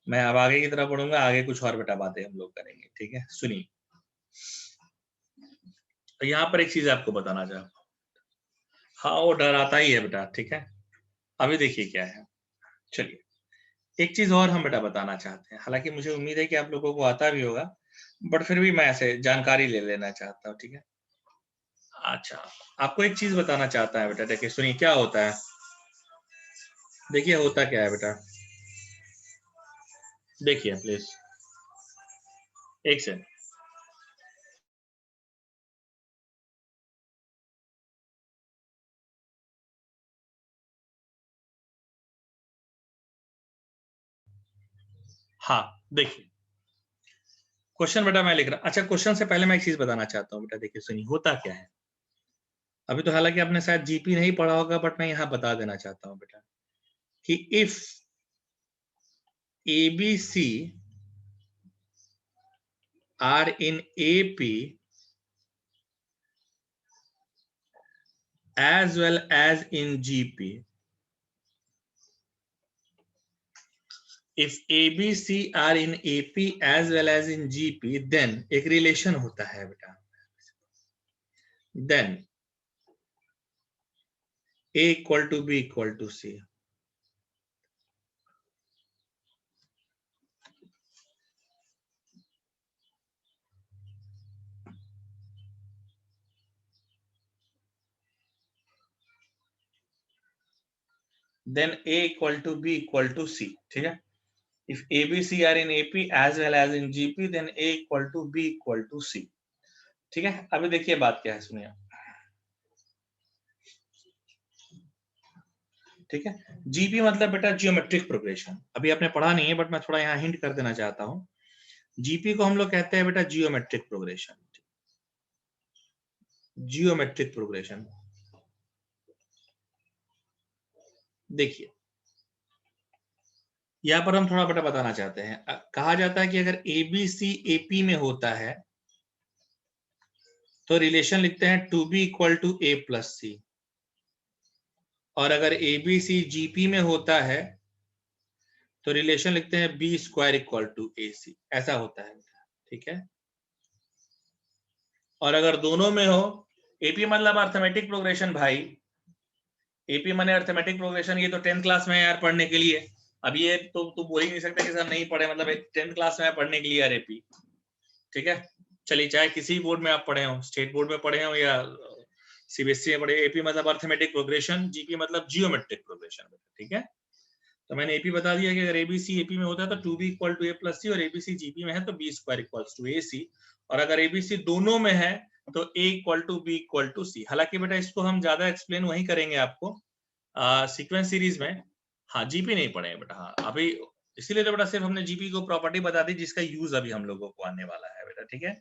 मैं अब आगे की तरफ बढ़ूंगा, आगे कुछ और बेटा बातें हम लोग करेंगे, ठीक है। सुनिए, तो यहाँ पर एक चीज आपको बताना चाहता हूँ। हाँ, वो डर आता ही है बेटा, ठीक है। अभी देखिए क्या है, चलिए एक चीज और हम बेटा बताना चाहते हैं, हालांकि मुझे उम्मीद है कि आप लोगों को आता भी होगा, बट फिर भी मैं ऐसे जानकारी ले लेना चाहता हूँ, ठीक है। अच्छा, आपको एक चीज बताना चाहता है बेटा, देखिए सुनिए क्या होता है। देखिए होता क्या है बेटा, देखिए प्लीज एक सेकंड। हाँ, देखिए क्वेश्चन बेटा मैं लिख रहा, अच्छा क्वेश्चन से पहले मैं एक चीज बताना चाहता हूँ बेटा, देखिए सुनिए होता क्या है। अभी तो हालांकि आपने शायद जीपी नहीं पढ़ा होगा, बट मैं यहाँ बता देना चाहता हूँ बेटा कि if ABC are in AP as well as in GP, if ABC are in AP as well as in GP, then एक रिलेशन होता है बेटा, then A equal to B equal to C. Then A equal to B equal to C, ठीक है। If ABC are in AP as well as in GP, then A equal to B equal to C, ठीक है। अभी देखिए बात क्या है, सुनिए, ठीक है। जीपी मतलब बेटा जियोमेट्रिक प्रोग्रेशन, अभी आपने पढ़ा नहीं है, बट मैं थोड़ा यहाँ हिंट कर देना चाहता हूँ। जीपी को हम लोग कहते हैं बेटा जियोमेट्रिक प्रोग्रेशन, जियोमेट्रिक प्रोग्रेशन। देखिए यहाँ पर हम थोड़ा बेटा बताना चाहते हैं, कहा जाता है कि अगर एबीसी एपी में होता है तो रिलेशन लिखते हैं two B equal to A plus C, और अगर एबीसी जीपी में होता है तो रिलेशन लिखते हैं B square equal to A सी, ऐसा होता है, ठीक है। और अगर दोनों में हो, एपी मतलब अर्थमेटिक प्रोग्रेशन भाई, एपी माने अर्थमेटिक प्रोग्रेशन, ये तो 10th क्लास में यार पढ़ने के लिए। अब ये तो बोल ही नहीं सकते कि सर नहीं पढ़े, मतलब 10th क्लास में पढ़ने के लिए यार एपी, ठीक है। चलिए चाहे किसी बोर्ड में आप पढ़े हो, स्टेट बोर्ड में पढ़े हो या सीबीएसई में पढ़े, एपी मतलब अर्थमेटिक प्रोग्रेशन, जीपी मतलब जियोमेट्रिक प्रोग्रेशन, ठीक है। तो मैंने एपी बता दिया कि अगर एबीसी एपी में होता है तो two B equal to A plus C, और एबीसी जीपी में है तो B square equals to A C, और अगर एबीसी दोनों में है तो A equal to B equal to C. हालांकि बेटा इसको हम ज्यादा एक्सप्लेन वही करेंगे आपको सीक्वेंस सीरीज में। हाँ जीपी नहीं पढ़े बेटा, हाँ अभी इसीलिए तो बेटा सिर्फ हमने जीपी को प्रॉपर्टी बता दी जिसका यूज अभी हम लोगों को आने वाला है बेटा, ठीक है।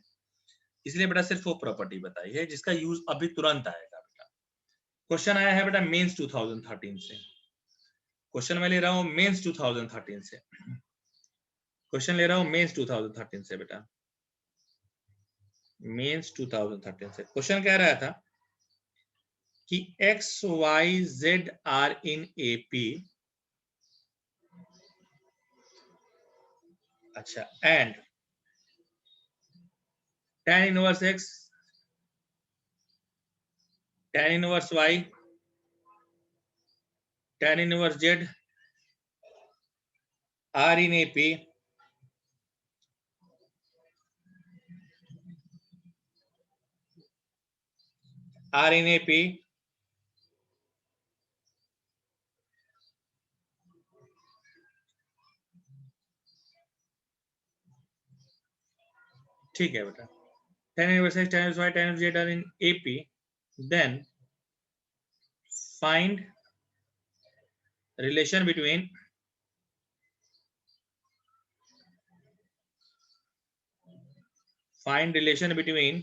इसलिए बेटा सिर्फ वो प्रॉपर्टी बताई है जिसका यूज अभी तुरंत आएगा बेटा। क्वेश्चन आया है बेटा मेंस 2013 से, क्वेश्चन मैं ले रहा हूं मेंस 2013 से, क्वेश्चन ले रहा हूं मेंस 2013 से बेटा, मेंस 2013 से क्वेश्चन कह रहा था कि X Y Z are in AP, अच्छा, and tan inverse X, tan inverse Y, tan inverse Z are in AP, are in AP, ठीक है बेटा। tan inverse x, tan inverse y, tan inverse z are in AP, then find relation between find relation between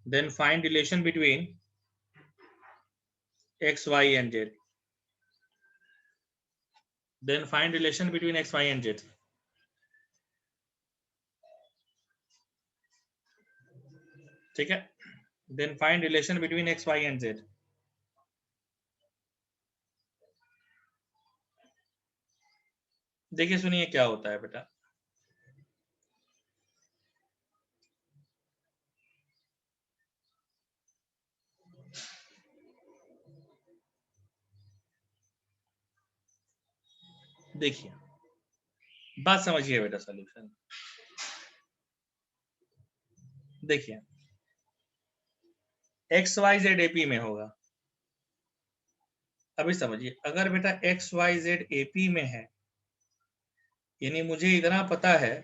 then find relation between x, y and z, then find relation between x, y and z, ठीक है। Then find relation between X Y and Z. देखिए सुनिए क्या होता है बेटा, देखिए बात समझिए बेटा, सॉल्यूशन देखिए, एक्स वाई जेड एपी में होगा। अभी समझिए, अगर बेटा एक्स वाई जेड एपी में है, यानी मुझे इतना पता है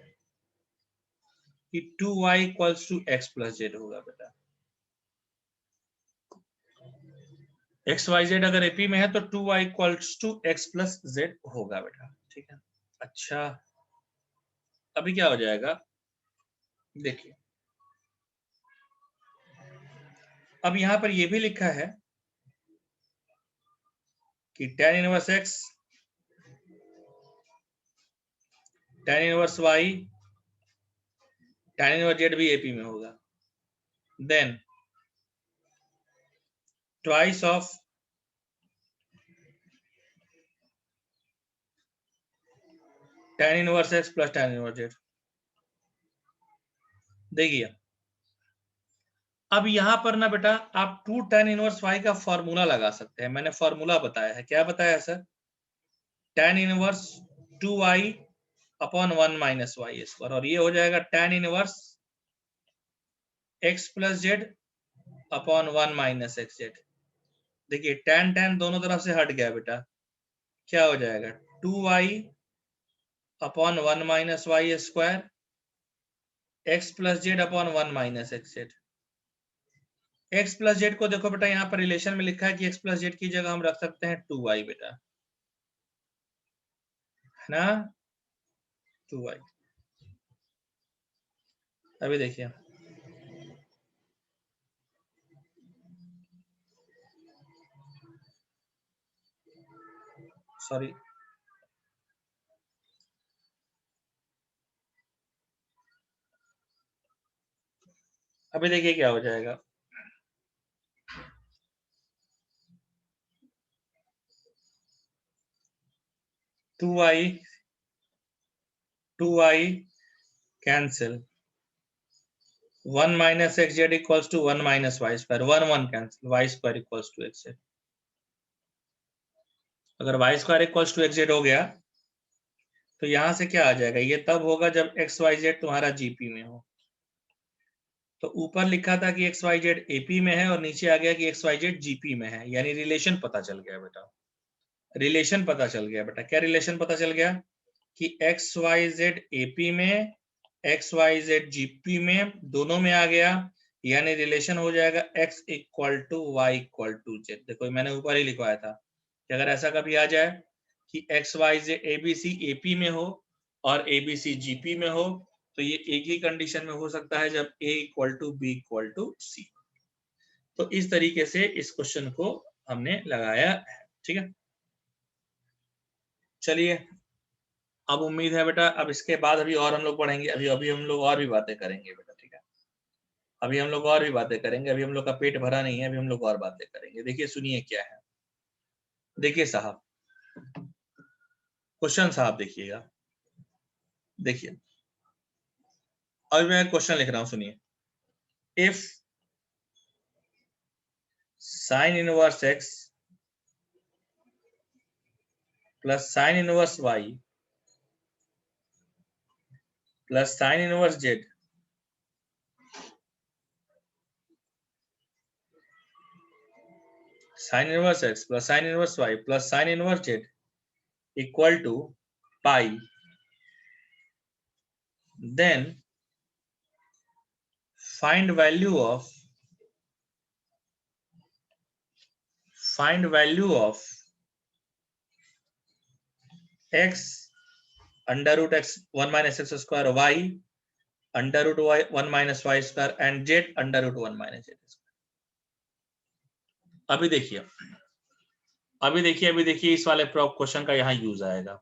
कि 2y equals to X plus Z होगा बेटा। एक्स वाई जेड अगर एपी में है तो 2y equals to X plus Z होगा बेटा, ठीक है। अच्छा, अभी क्या हो जाएगा, देखिए अब यहां पर यह भी लिखा है कि tan inverse x tan inverse y tan inverse z भी एपी में होगा। Then twice of tan inverse x plus tan inverse z। देखिए अब यहां पर ना बेटा आप 2 tan इनवर्स y का फॉर्मूला लगा सकते हैं। मैंने फॉर्मूला बताया है, क्या बताया sir, tan inverse 2y upon 1 minus Y square, और ये हो जाएगा tan inverse x plus Z upon 1 minus X Z. देखिए tan tan दोनों तरफ से हट गया बेटा, क्या हो जाएगा 2y upon 1 minus Y square X plus Z upon 1 minus X Z. X plus Z को देखो बेटा, यहाँ पर रिलेशन में लिखा है कि एक्स प्लस जेड की जगह हम रख सकते हैं 2y बेटा, है ना, 2y। अभी देखिए सॉरी, अभी देखिए क्या हो जाएगा, two I cancel 1 minus X Z equals to 1 minus Y square, 1 1 cancel, Y square equals to X Z. अगर Y square equals to X Z हो गया तो यहां से क्या आ जाएगा, ये तब होगा जब एक्स वाई जेड तुम्हारा जीपी में हो। तो ऊपर लिखा था कि एक्स वाई जेड एपी में है और नीचे आ गया कि एक्स वाई जेड जीपी में है, यानी रिलेशन पता चल गया बेटा, रिलेशन पता चल गया बेटा। क्या रिलेशन पता चल गया कि एक्स वाई जेड एपी में एक्स वाई जेड जीपी में दोनों में आ गया, यानी रिलेशन हो जाएगा x equal to Y equal to Z. देखो मैंने ऊपर ही लिखवाया था कि अगर ऐसा कभी आ जाए कि X Y Z ABC AP में हो और एबीसी जीपी में हो, तो ये एक ही कंडीशन में हो सकता है जब a equal to B equal to C. तो इस तरीके से इस क्वेश्चन को हमने लगाया है, ठीक है। चलिए, अब उम्मीद है बेटा, अब इसके बाद अभी और हम लोग पढ़ेंगे, अभी अभी हम लोग और भी बातें करेंगे बेटा, ठीक है। अभी हम लोग और भी बातें करेंगे, अभी हम लोग का पेट भरा नहीं है, अभी हम लोग और बातें करेंगे। देखिए सुनिए क्या है, देखिए साहब, क्वेश्चन साहब देखिएगा, देखिए अभी मैं क्वेश्चन लिख रहा हूं, सुनिए। If sine inverse X plus sine inverse Y plus sine inverse Z sine inverse X plus sine inverse Y plus sine inverse Z equal to pi, then find value of x under root x 1 minus x square, y under root y 1 minus y square and z under root 1 minus z square। अभी देखिए, इस वाले क्वेश्चन का यहाँ यूज आएगा।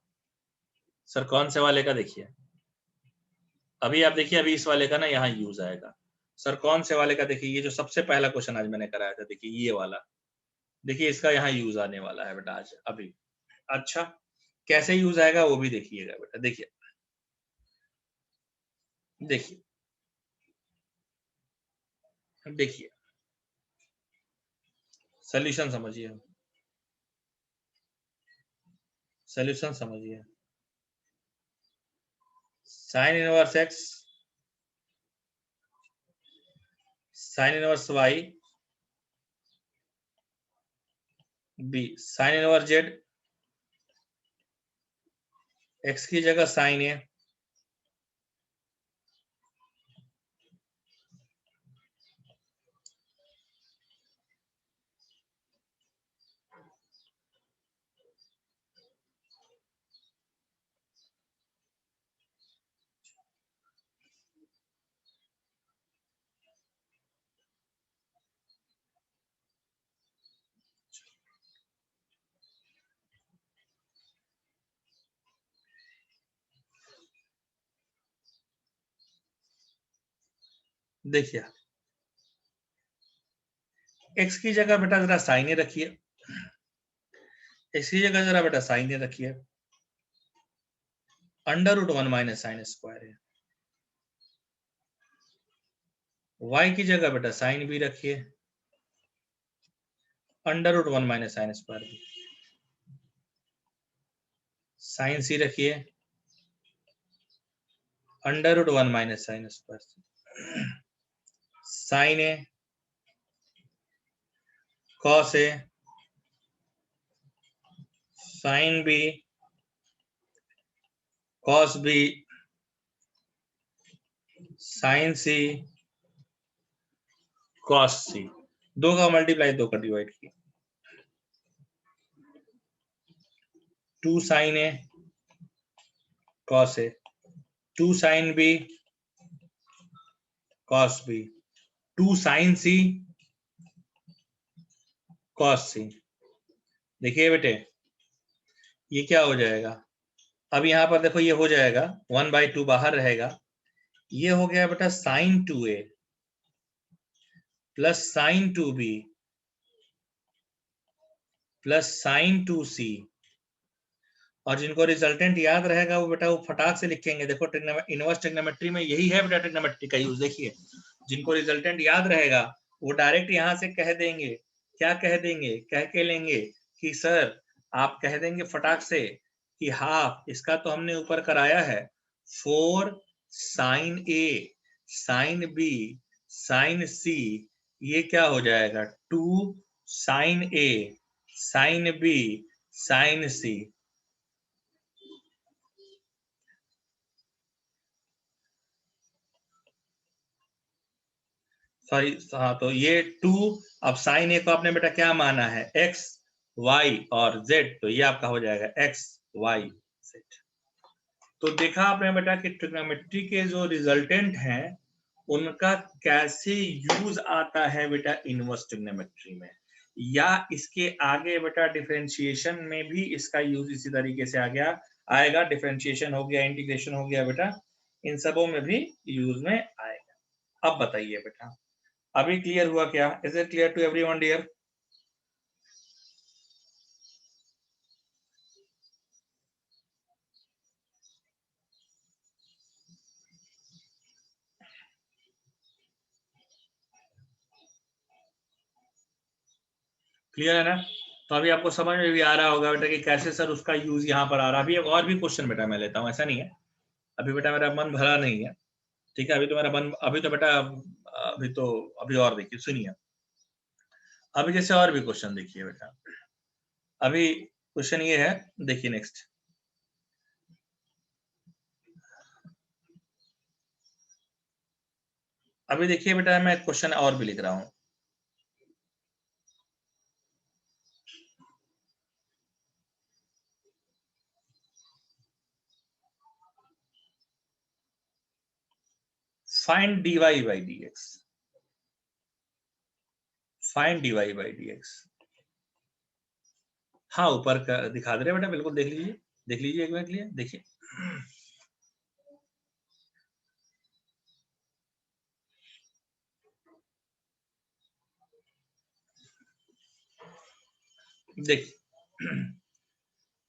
सर कौन से वाले का, देखिए अभी आप देखिए, अभी इस वाले का ना यहाँ यूज आएगा। सर कौन से वाले का? देखिए ये जो सबसे पहला क्वेश्चन आज मैंने कराया था, देखिए ये वाला, देखिए इसका यहाँ यूज आने वाला है बेटा आज अभी। अच्छा, कैसे यूज आएगा वो भी देखिएगा बेटा। देखिए देखिए देखिए सोल्यूशन समझिए, सोल्यूशन समझिए। Sine inverse X, sine inverse Y, B sine inverse Z, X की जगह साइन ए, देखिए एक्स की जगह बेटा जरा साइन ए रखिए, एक्स की जगह जरा बेटा साइन ए रखिए, under root 1 minus sine square है। y की जगह बेटा साइन बी रखिए, under root 1 minus sine square B. Sine C रखिए, under root 1 minus sine square. Sine A, cos A, sine B, cos B, sine C, cos C. दो का मल्टीप्लाई दो का डिवाइड किया, 2 sine A cos A, 2 sine B cos B, 2 sine C cos C. देखिए बेटे ये क्या हो जाएगा, अब यहां पर देखो ये हो जाएगा 1/2 बाहर रहेगा, ये हो गया बेटा sine 2a plus sine 2b plus sine 2c। और जिनको रिजल्टेंट याद रहेगा वो बेटा वो फटाक से लिखेंगे। देखो इनवर्स ट्रिग्नोमेट्री में यही है बेटा ट्रिग्नोमेट्री का यूज। देखिए जिनको रिजल्टेंट याद रहेगा वो डायरेक्ट यहाँ से कह देंगे, क्या कह देंगे, कह के लेंगे कि सर आप कह देंगे फटाक से कि हाफ इसका तो हमने ऊपर कराया है 4 साइन ए साइन बी साइन सी, ये क्या हो जाएगा 2 साइन ए साइन बी साइन सी। सॉरी हाँ, तो ये 2, अब साइन ए को आपने बेटा क्या माना है एक्स वाई और जेड, तो ये आपका हो जाएगा एक्स वाई जेड। तो देखा आपने बेटा कि ट्रिग्नोमेट्री के जो रिजल्टेंट हैं उनका कैसे यूज आता है बेटा इनवर्स ट्रिग्नोमेट्री में, या इसके आगे बेटा डिफरेंशिएशन में भी इसका यूज इसी तरीके से आ गया आएगा। डिफरेंशिएशन हो गया, इंटीग्रेशन हो गया बेटा, इन सबों में भी यूज में आएगा। अब बताइए बेटा अभी क्लियर हुआ क्या? Is it clear to everyone dear? Clear है ना? तो अभी आपको समझ में भी आ रहा होगा बेटा कि कैसे सर उसका यूज यहाँ पर आ रहा है। अभी और भी क्वेश्चन बेटा मैं लेता हूँ, ऐसा नहीं है अभी बेटा मेरा मन भरा नहीं है, ठीक है? अभी तो मेरा मन, अभी तो बेटा अभी तो अभी और देखिए सुनिए, अभी जैसे और भी क्वेश्चन देखिए बेटा। अभी क्वेश्चन ये है, देखिए नेक्स्ट, अभी देखिए बेटा मैं क्वेश्चन और भी लिख रहा हूँ। Find dy by dx, find dy by dx। हाँ ऊपर का दिखा दे रहे बेटा, बिल्कुल देख लीजिए, देख लीजिए एक मिनट लिए, देखिए देखिए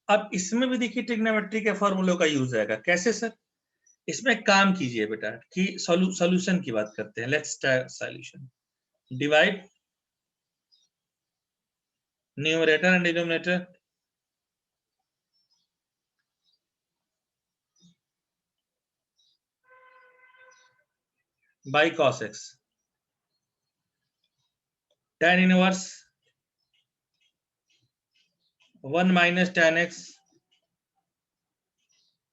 अब इसमें भी देखिए ट्रिग्नोमेट्री के फॉर्मूलों का यूज आएगा। कैसे सर? इसमें काम कीजिए बेटा कि सॉल्यूशन की बात करते हैं। Let's start solution. Divide numerator and denominator by cos x, tan inverse 1 minus tan x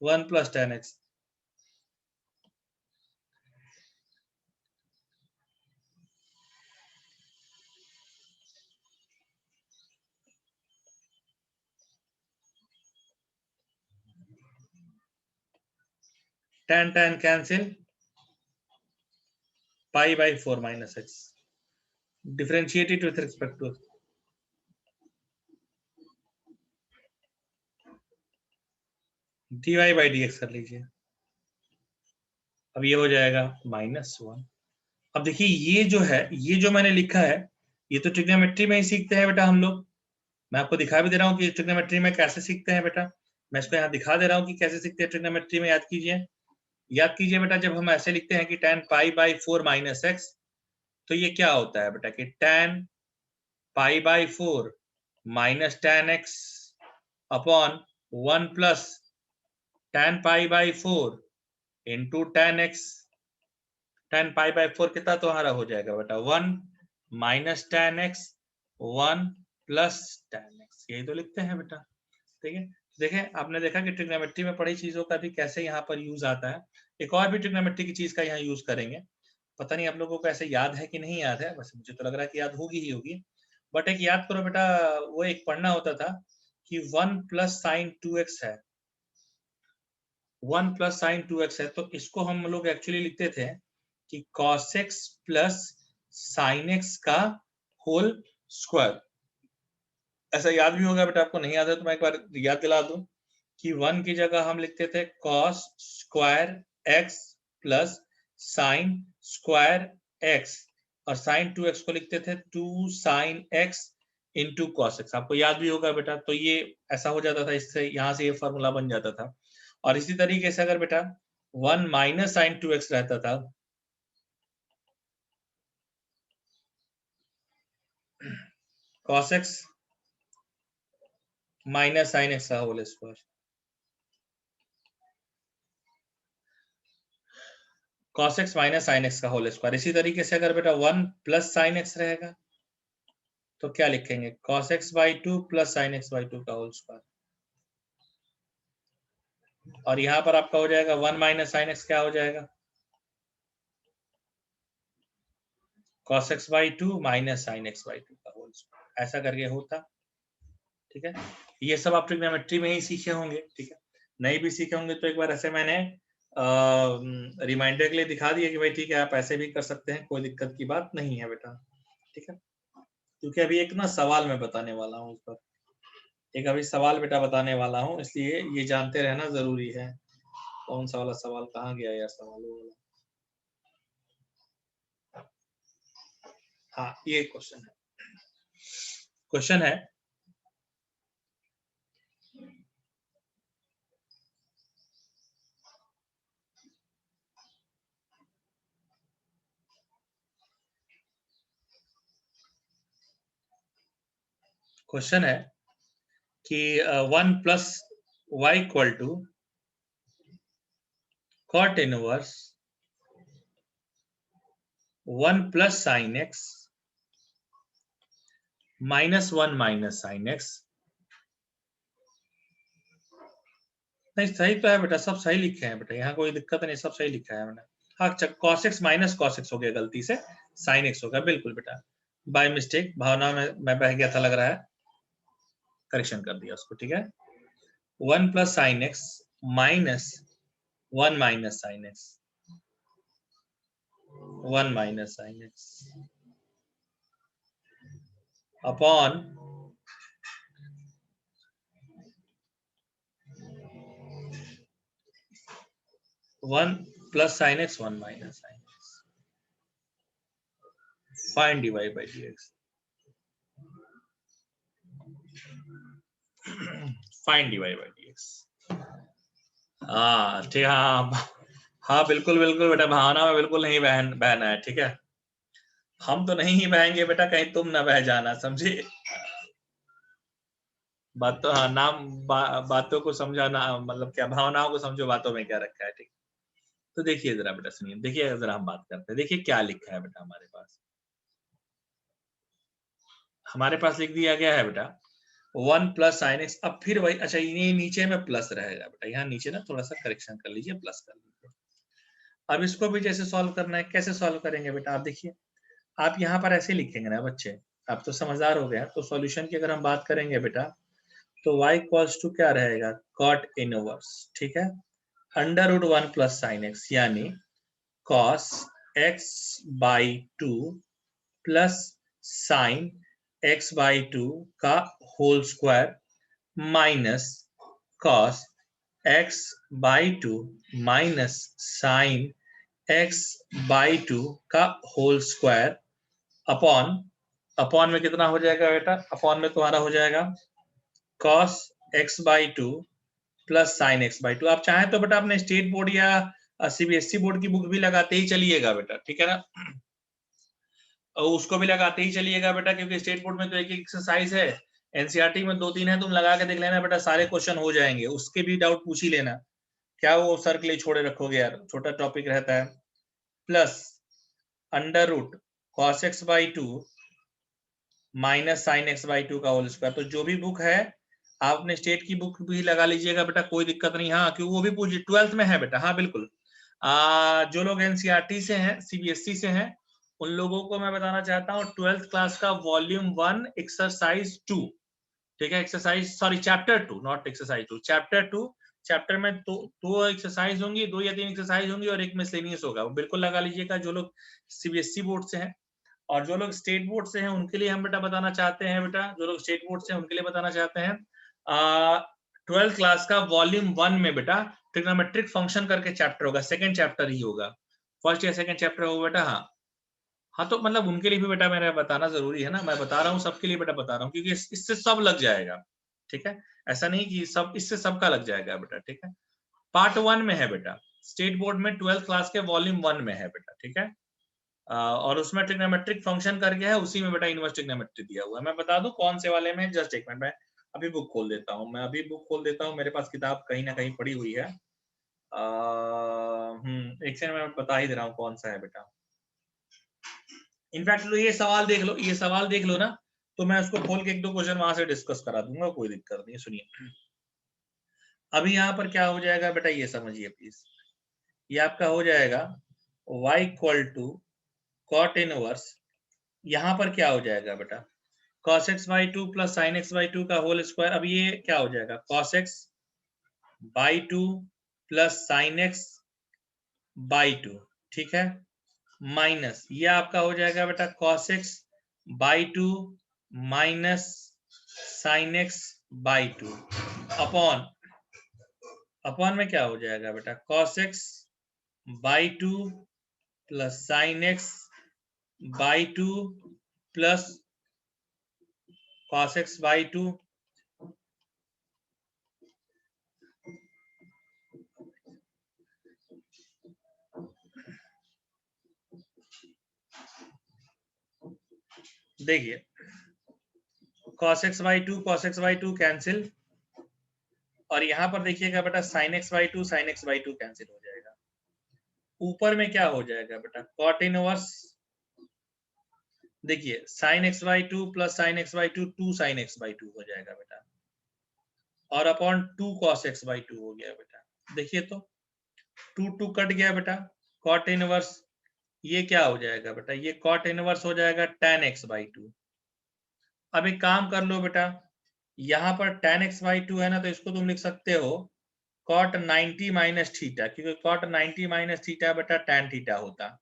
1 plus tan x। tan cancel, pi by 4 minus x। differentiate it with respect to dy by dx कर लीजिए। अब ये हो जाएगा -1। अब देखिए ये जो है, ये जो मैंने लिखा है, ये तो ट्रिग्नोमेट्री में ही सीखते हैं बेटा हम लोग। मैं आपको दिखा भी दे रहा हूँ कि ट्रिग्नोमेट्री में कैसे सीखते हैं बेटा। मैं इसको यहाँ दिखा दे रहा हूँ कि कैसे सीखते हैं ट्रिग्नोमेट्री में। याद कीजिए बेटा, जब हम ऐसे लिखते हैं कि tan pi by 4 minus x, तो ये क्या होता है बेटा कि tan pi by 4 minus tan x upon 1 plus tan pi by 4 into tan x। tan pi by 4 कितना तुम्हारा हो जाएगा बेटा 1 minus tan x 1 plus tan x। यही तो लिखते हैं बेटा। ठीक है, देखें आपने देखा कि ट्रिग्नोमेट्री में पढ़ी चीजों का भी कैसे यहाँ पर यूज आता है। एक और भी ट्रिग्नोमेट्री की चीज का यहाँ यूज करेंगे। पता नहीं आप लोगों को ऐसे याद है कि नहीं याद है, बस मुझे तो लग रहा है कि याद होगी ही होगी। बट एक याद करो बेटा, वो एक पढ़ना होता था कि 1 प्लस साइन 2x है। 1 प्लस साइन 2x है, तो इसको हम लोग एक्चुअली लिखते थे कि cos x plus sine x का होल स्क्वायर। ऐसा याद भी होगा बेटा, आपको नहीं याद है तो मैं एक बार याद दिला दूं कि 1 की जगह हम लिखते थे cos square x plus sine square x, और साइन 2x को लिखते थे 2 sine x into cos X. आपको याद भी होगा बेटा। तो ये ऐसा हो जाता था, इससे यहां से ये फॉर्मूला बन जाता था। और इसी तरीके से अगर बेटा 1 माइनस साइन 2x रहता था, cos x minus sine x का whole square, cos x minus sine x का होल स्क्वायर। इसी तरीके से अगर बेटा 1 प्लस साइन x रहेगा तो क्या लिखेंगे cos x by 2 plus sine x by 2 का होल स्क्वायर। और यहां पर आपका हो जाएगा 1 माइनस साइन x क्या हो जाएगा cos x by 2 minus sine x by 2 का होल स्क्वायर। ऐसा करके होता। ठीक है, ये सब आप ट्रिग्नोमेट्री में ही सीखे होंगे। ठीक है, नहीं भी सीखे होंगे तो एक बार ऐसे मैंने रिमाइंडर के लिए दिखा दिया कि भाई ठीक है आप ऐसे भी कर सकते हैं, कोई दिक्कत की बात नहीं है बेटा। ठीक है, क्योंकि अभी एक ना सवाल मैं बताने वाला हूँ उस पर, एक अभी सवाल बेटा बताने वाला हूँ, इसलिए ये जानते रहना जरूरी है। कौन सा वाला सवाल कहाँ गया यार, सवाल वो वाला। हाँ ये क्वेश्चन है कि 1 plus Y equal to cot inverse 1 plus sine X -1 minus sine X. नहीं सही तो है बेटा, सब सही लिखे हैं बेटा, यहाँ कोई दिक्कत नहीं, सब सही लिखा है मैंने। हाँ cos x minus cos x हो गया गलती से, sin x हो गया बिल्कुल बेटा, बाय मिस्टेक भावना में मैं बह गया था लग रहा है, करेक्शन कर दिया उसको। ठीक है, 1 plus sine X minus 1 minus sine X 1 minus sine x upon 1 plus sine X 1 minus sine x. Find dy by dx। Fine dy by dx। हाँ ठीक है, हाँ हाँ बिल्कुल बिल्कुल बेटा, भावना में बिल्कुल नहीं बहना है, ठीक है। हम तो नहीं ही बहेंगे बेटा, कहीं तुम ना बह जाना, समझे। बात तो हाँ, बातों को समझाना, मतलब क्या, भावनाओं को समझो, बातों में क्या रखा है, ठीक। तो देखिए जरा बेटा, सुनिए, देखिए जरा हम बात करते हैं। देखिए क्या लिखा है बेटा हमारे पास लिख दिया गया है बेटा 1 प्लस साइन एक्स। अब फिर वही, अच्छा ये नीचे में प्लस रहेगा बेटा, यहाँ नीचे ना थोड़ा सा करेक्शन कर लीजिए, प्लस कर लीजिए। अब इसको भी जैसे सॉल्व करना है, कैसे सॉल्व करेंगे बेटा, आप देखिए, आप यहाँ पर ऐसे लिखेंगे ना बच्चे, आप तो समझदार हो गए हैं। तो सॉल्यूशन की अगर हम बात करेंगे बेटा, तो y इक्वल्स टू क्या रहेगा, कॉट इनवर्स, ठीक है, under root 1 plus sine X, यानी cos x by 2 plus sine x by 2 का whole square minus cos x by 2 minus sine x by 2 का होल स्क्वायर अपॉन, अपॉन में कितना हो जाएगा बेटा, अपॉन में तुम्हारा हो जाएगा cos x by 2 plus sine x by 2। आप चाहें तो बेटा अपने स्टेट बोर्ड या सीबीएसई बोर्ड की बुक भी लगाते ही चलिएगा बेटा, ठीक है ना, और उसको भी लगाते ही चलिएगा बेटा, क्योंकि स्टेट बोर्ड में तो एक एक एक्सरसाइज है, एनसीईआरटी में 2-3 है, तुम लगा के देख लेना बेटा, सारे क्वेश्चन हो जाएंगे, उसके भी डाउट पूछ ही लेना, क्या वो सर के लिए छोड़े रखोगे यार, छोटा टॉपिक रहता है। Plus under root cos X by 2 minus sine X by 2 का होल स्क्वायर। तो जो भी बुक है, आप अपने स्टेट की बुक भी लगा लीजिएगा बेटा, कोई दिक्कत नहीं। हाँ, क्यों, वो भी पूछिए, 12th में है बेटा, हाँ बिल्कुल। जो लोग एनसीईआरटी से हैं, सीबीएसई से हैं, उन लोगों को मैं बताना चाहता हूँ 12th क्लास का वॉल्यूम 1 एक्सरसाइज 2, ठीक है, exercise sorry chapter 2, not exercise 2, chapter 2। Chapter में दो एक्सरसाइज होंगी, 2 या 3 एक्सरसाइज होंगी और एक मिसलेनियस होगा, वो बिल्कुल लगा लीजिएगा, जो लोग सीबीएसई बोर्ड से हैं। और जो लोग स्टेट बोर्ड से हैं उनके लिए हम बेटा बताना चाहते हैं बेटा, जो लोग स्टेट बोर्ड से हैं उनके लिए बताना चाहते हैं 12th क्लास का वॉल्यूम 1 में बेटा ट्रिग्नोमेट्रिक फंक्शन करके चैप्टर होगा, सेकंड चैप्टर ही होगा, फर्स्ट या सेकंड चैप्टर होगा बेटा। हाँ हाँ, तो मतलब उनके लिए भी बेटा मेरा बताना जरूरी है ना, मैं बता रहा हूँ सबके लिए बेटा बता रहा हूँ, क्योंकि इससे सब लग जाएगा, ठीक है, ऐसा नहीं कि सब, इससे सबका लग जाएगा बेटा, ठीक है। पार्ट 1 में है बेटा, स्टेट बोर्ड में 12th क्लास के वॉल्यूम 1 में है बेटा, ठीक है। और उसमें ट्रिग्नोमेट्रिक फंक्शन करके है, उसी में बेटा इनवर्स ट्रिग्नोमेट्री दिया हुआ है। मैं बता दूं कौन से वाले में, जस्ट एक मिनट, मैं अभी बुक खोल देता हूँ, मेरे पास किताब कहीं ना कहीं पड़ी हुई है। एक सेकंड, मैं बता ही दे रहा हूँ कौन सा है बेटा। इनफैक्ट ये सवाल देख लो, ये सवाल देख लो ना, तो मैं उसको खोल के 1-2 क्वेश्चन वहां से डिस्कस करा दूंगा, कोई दिक्कत नहीं है। सुनिए अभी यहाँ पर क्या हो जाएगा बेटा, ये समझिए प्लीज। ये आपका हो जाएगा y equal to cot inverse, यहाँ पर क्या हो जाएगा बेटा, cos x by 2 plus sine X by 2 का होल स्क्वायर। अब ये क्या हो जाएगा, cos x by 2 plus sine X by 2, ठीक है, माइनस ये आपका हो जाएगा बेटा cos x by 2 minus sine X by 2 upon, upon में क्या हो जाएगा बेटा, cos x by 2 plus sine X by 2 plus cos x by 2। देखिए cos x by 2 cos x by 2 cancel, और यहां पर देखिएगा बेटा sin x by 2 sin x by 2 cancel हो जाएगा। ऊपर में क्या हो जाएगा बेटा, cot इनवर्स, देखिए sin x by 2 plus sin x by 2 2 sin x by 2 हो जाएगा बेटा, और अपॉन 2 cos x बाई 2 हो गया बेटा। देखिए तो 2 कट गया बेटा, cot इनवर्स, ये क्या हो जाएगा बेटा, ये cot इनवर्स हो जाएगा tan x बाई 2। अब एक काम कर लो बेटा, यहाँ पर tan x बाई 2 है ना, तो इसको तुम लिख सकते हो cot 90 माइनस थीटा, क्योंकि cot 90 माइनस थीटा बेटा tan थीटा होता।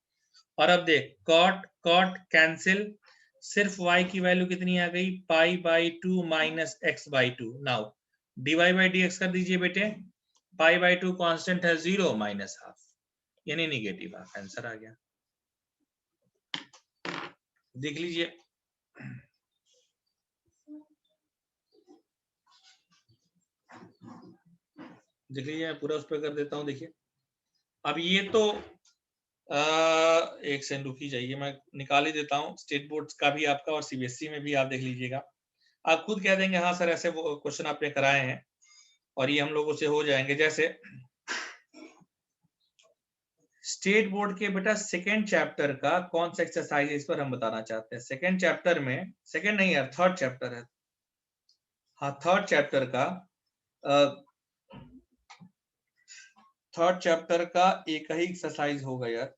और अब देख cot cot कैंसिल, सिर्फ y की वैल्यू कितनी आ गई, पाई by 2 minus x by 2। Now dy by dx कर दीजिए बेटे, पाई बाई 2 कांस्टेंट है 0 माइनस हाफ, यानी निगेटिव हाफ, आंसर आ गया, देख लीजिए। देख लीजिए, मैं पूरा उस पर कर देता हूँ। देखिए अब ये तो एक सेकंड रुकी जाइए, मैं निकाल ही देता हूँ। स्टेट बोर्ड का भी आपका और सीबीएसई में भी आप देख लीजिएगा, आप खुद कह देंगे हाँ सर ऐसे वो क्वेश्चन आपने कराए हैं और ये हम लोगों से हो जाएंगे। जैसे स्टेट बोर्ड के बेटा सेकेंड चैप्टर का कौन सा एक्सरसाइज है, इस पर हम बताना चाहते हैं। सेकेंड चैप्टर में, सेकेंड नहीं यार, थर्ड चैप्टर है। हाँ, थर्ड चैप्टर का थर्ड चैप्टर का एक ही एक्सरसाइज होगा यार।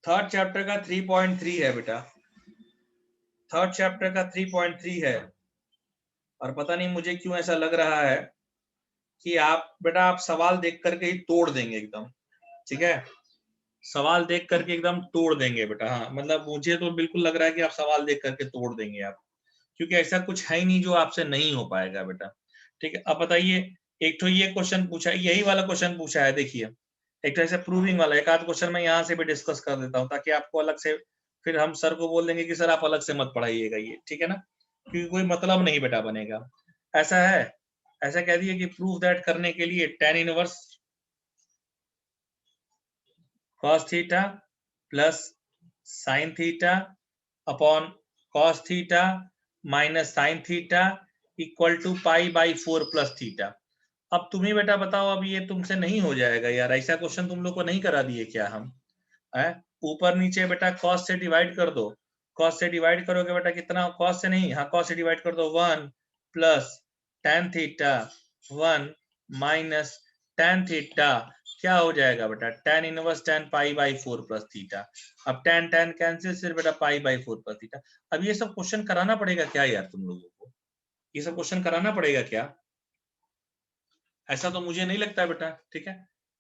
थर्ड चैप्टर का 3.3 है बेटा, थर्ड चैप्टर का 3.3 है। और पता नहीं मुझे क्यों ऐसा लग रहा है कि आप बेटा आप सवाल देख करके ही तोड़ देंगे एकदम, ठीक है, सवाल देख करके एकदम तोड़ देंगे बेटा। हाँ मतलब मुझे तो बिल्कुल लग रहा है कि आप सवाल देख करके तोड़ देंगे आप, क्योंकि ऐसा कुछ है ही नहीं जो आपसे नहीं हो पाएगा बेटा। ठीक है, अब बताइए, एक तो ये क्वेश्चन पूछा, यही वाला क्वेश्चन पूछा है, देखिए एक तो ऐसे प्रूविंग वाला, एक आध क्वेश्चन मैं यहाँ से भी डिस्कस कर देता हूँ ताकि आपको अलग से, फिर हम सर को बोल देंगे कि सर आप अलग से मत पढ़ाइएगा ये, ठीक है ना, क्योंकि कोई मतलब नहीं बेटा बनेगा। ऐसा है, ऐसा कह दिए कि प्रूव दैट करने के लिए tan inverse cos theta plus sin theta upon cos theta minus sin theta equal to π/4 plus theta. अब तुम ही बेटा बताओ, अब ये तुमसे नहीं हो जाएगा यार, ऐसा क्वेश्चन तुम लोग को नहीं करा दिए क्या हम? है ऊपर नीचे बेटा cos से डिवाइड कर दो, cos से डिवाइड करोगे बेटा कितना, cos से नहीं, हाँ cos से डिवाइड कर दो 1 plus tan theta 1 minus tan theta, क्या हो जाएगा बेटा tan inverse tan π/4 plus theta. अब tan tan कैंसिल, सिर्फ बेटा π/4 प्लस थीटा। अब ये सब क्वेश्चन कराना पड़ेगा क्या यार तुम लोगों को, ये सब क्वेश्चन कराना पड़ेगा क्या? ऐसा तो मुझे नहीं लगता बेटा, ठीक है।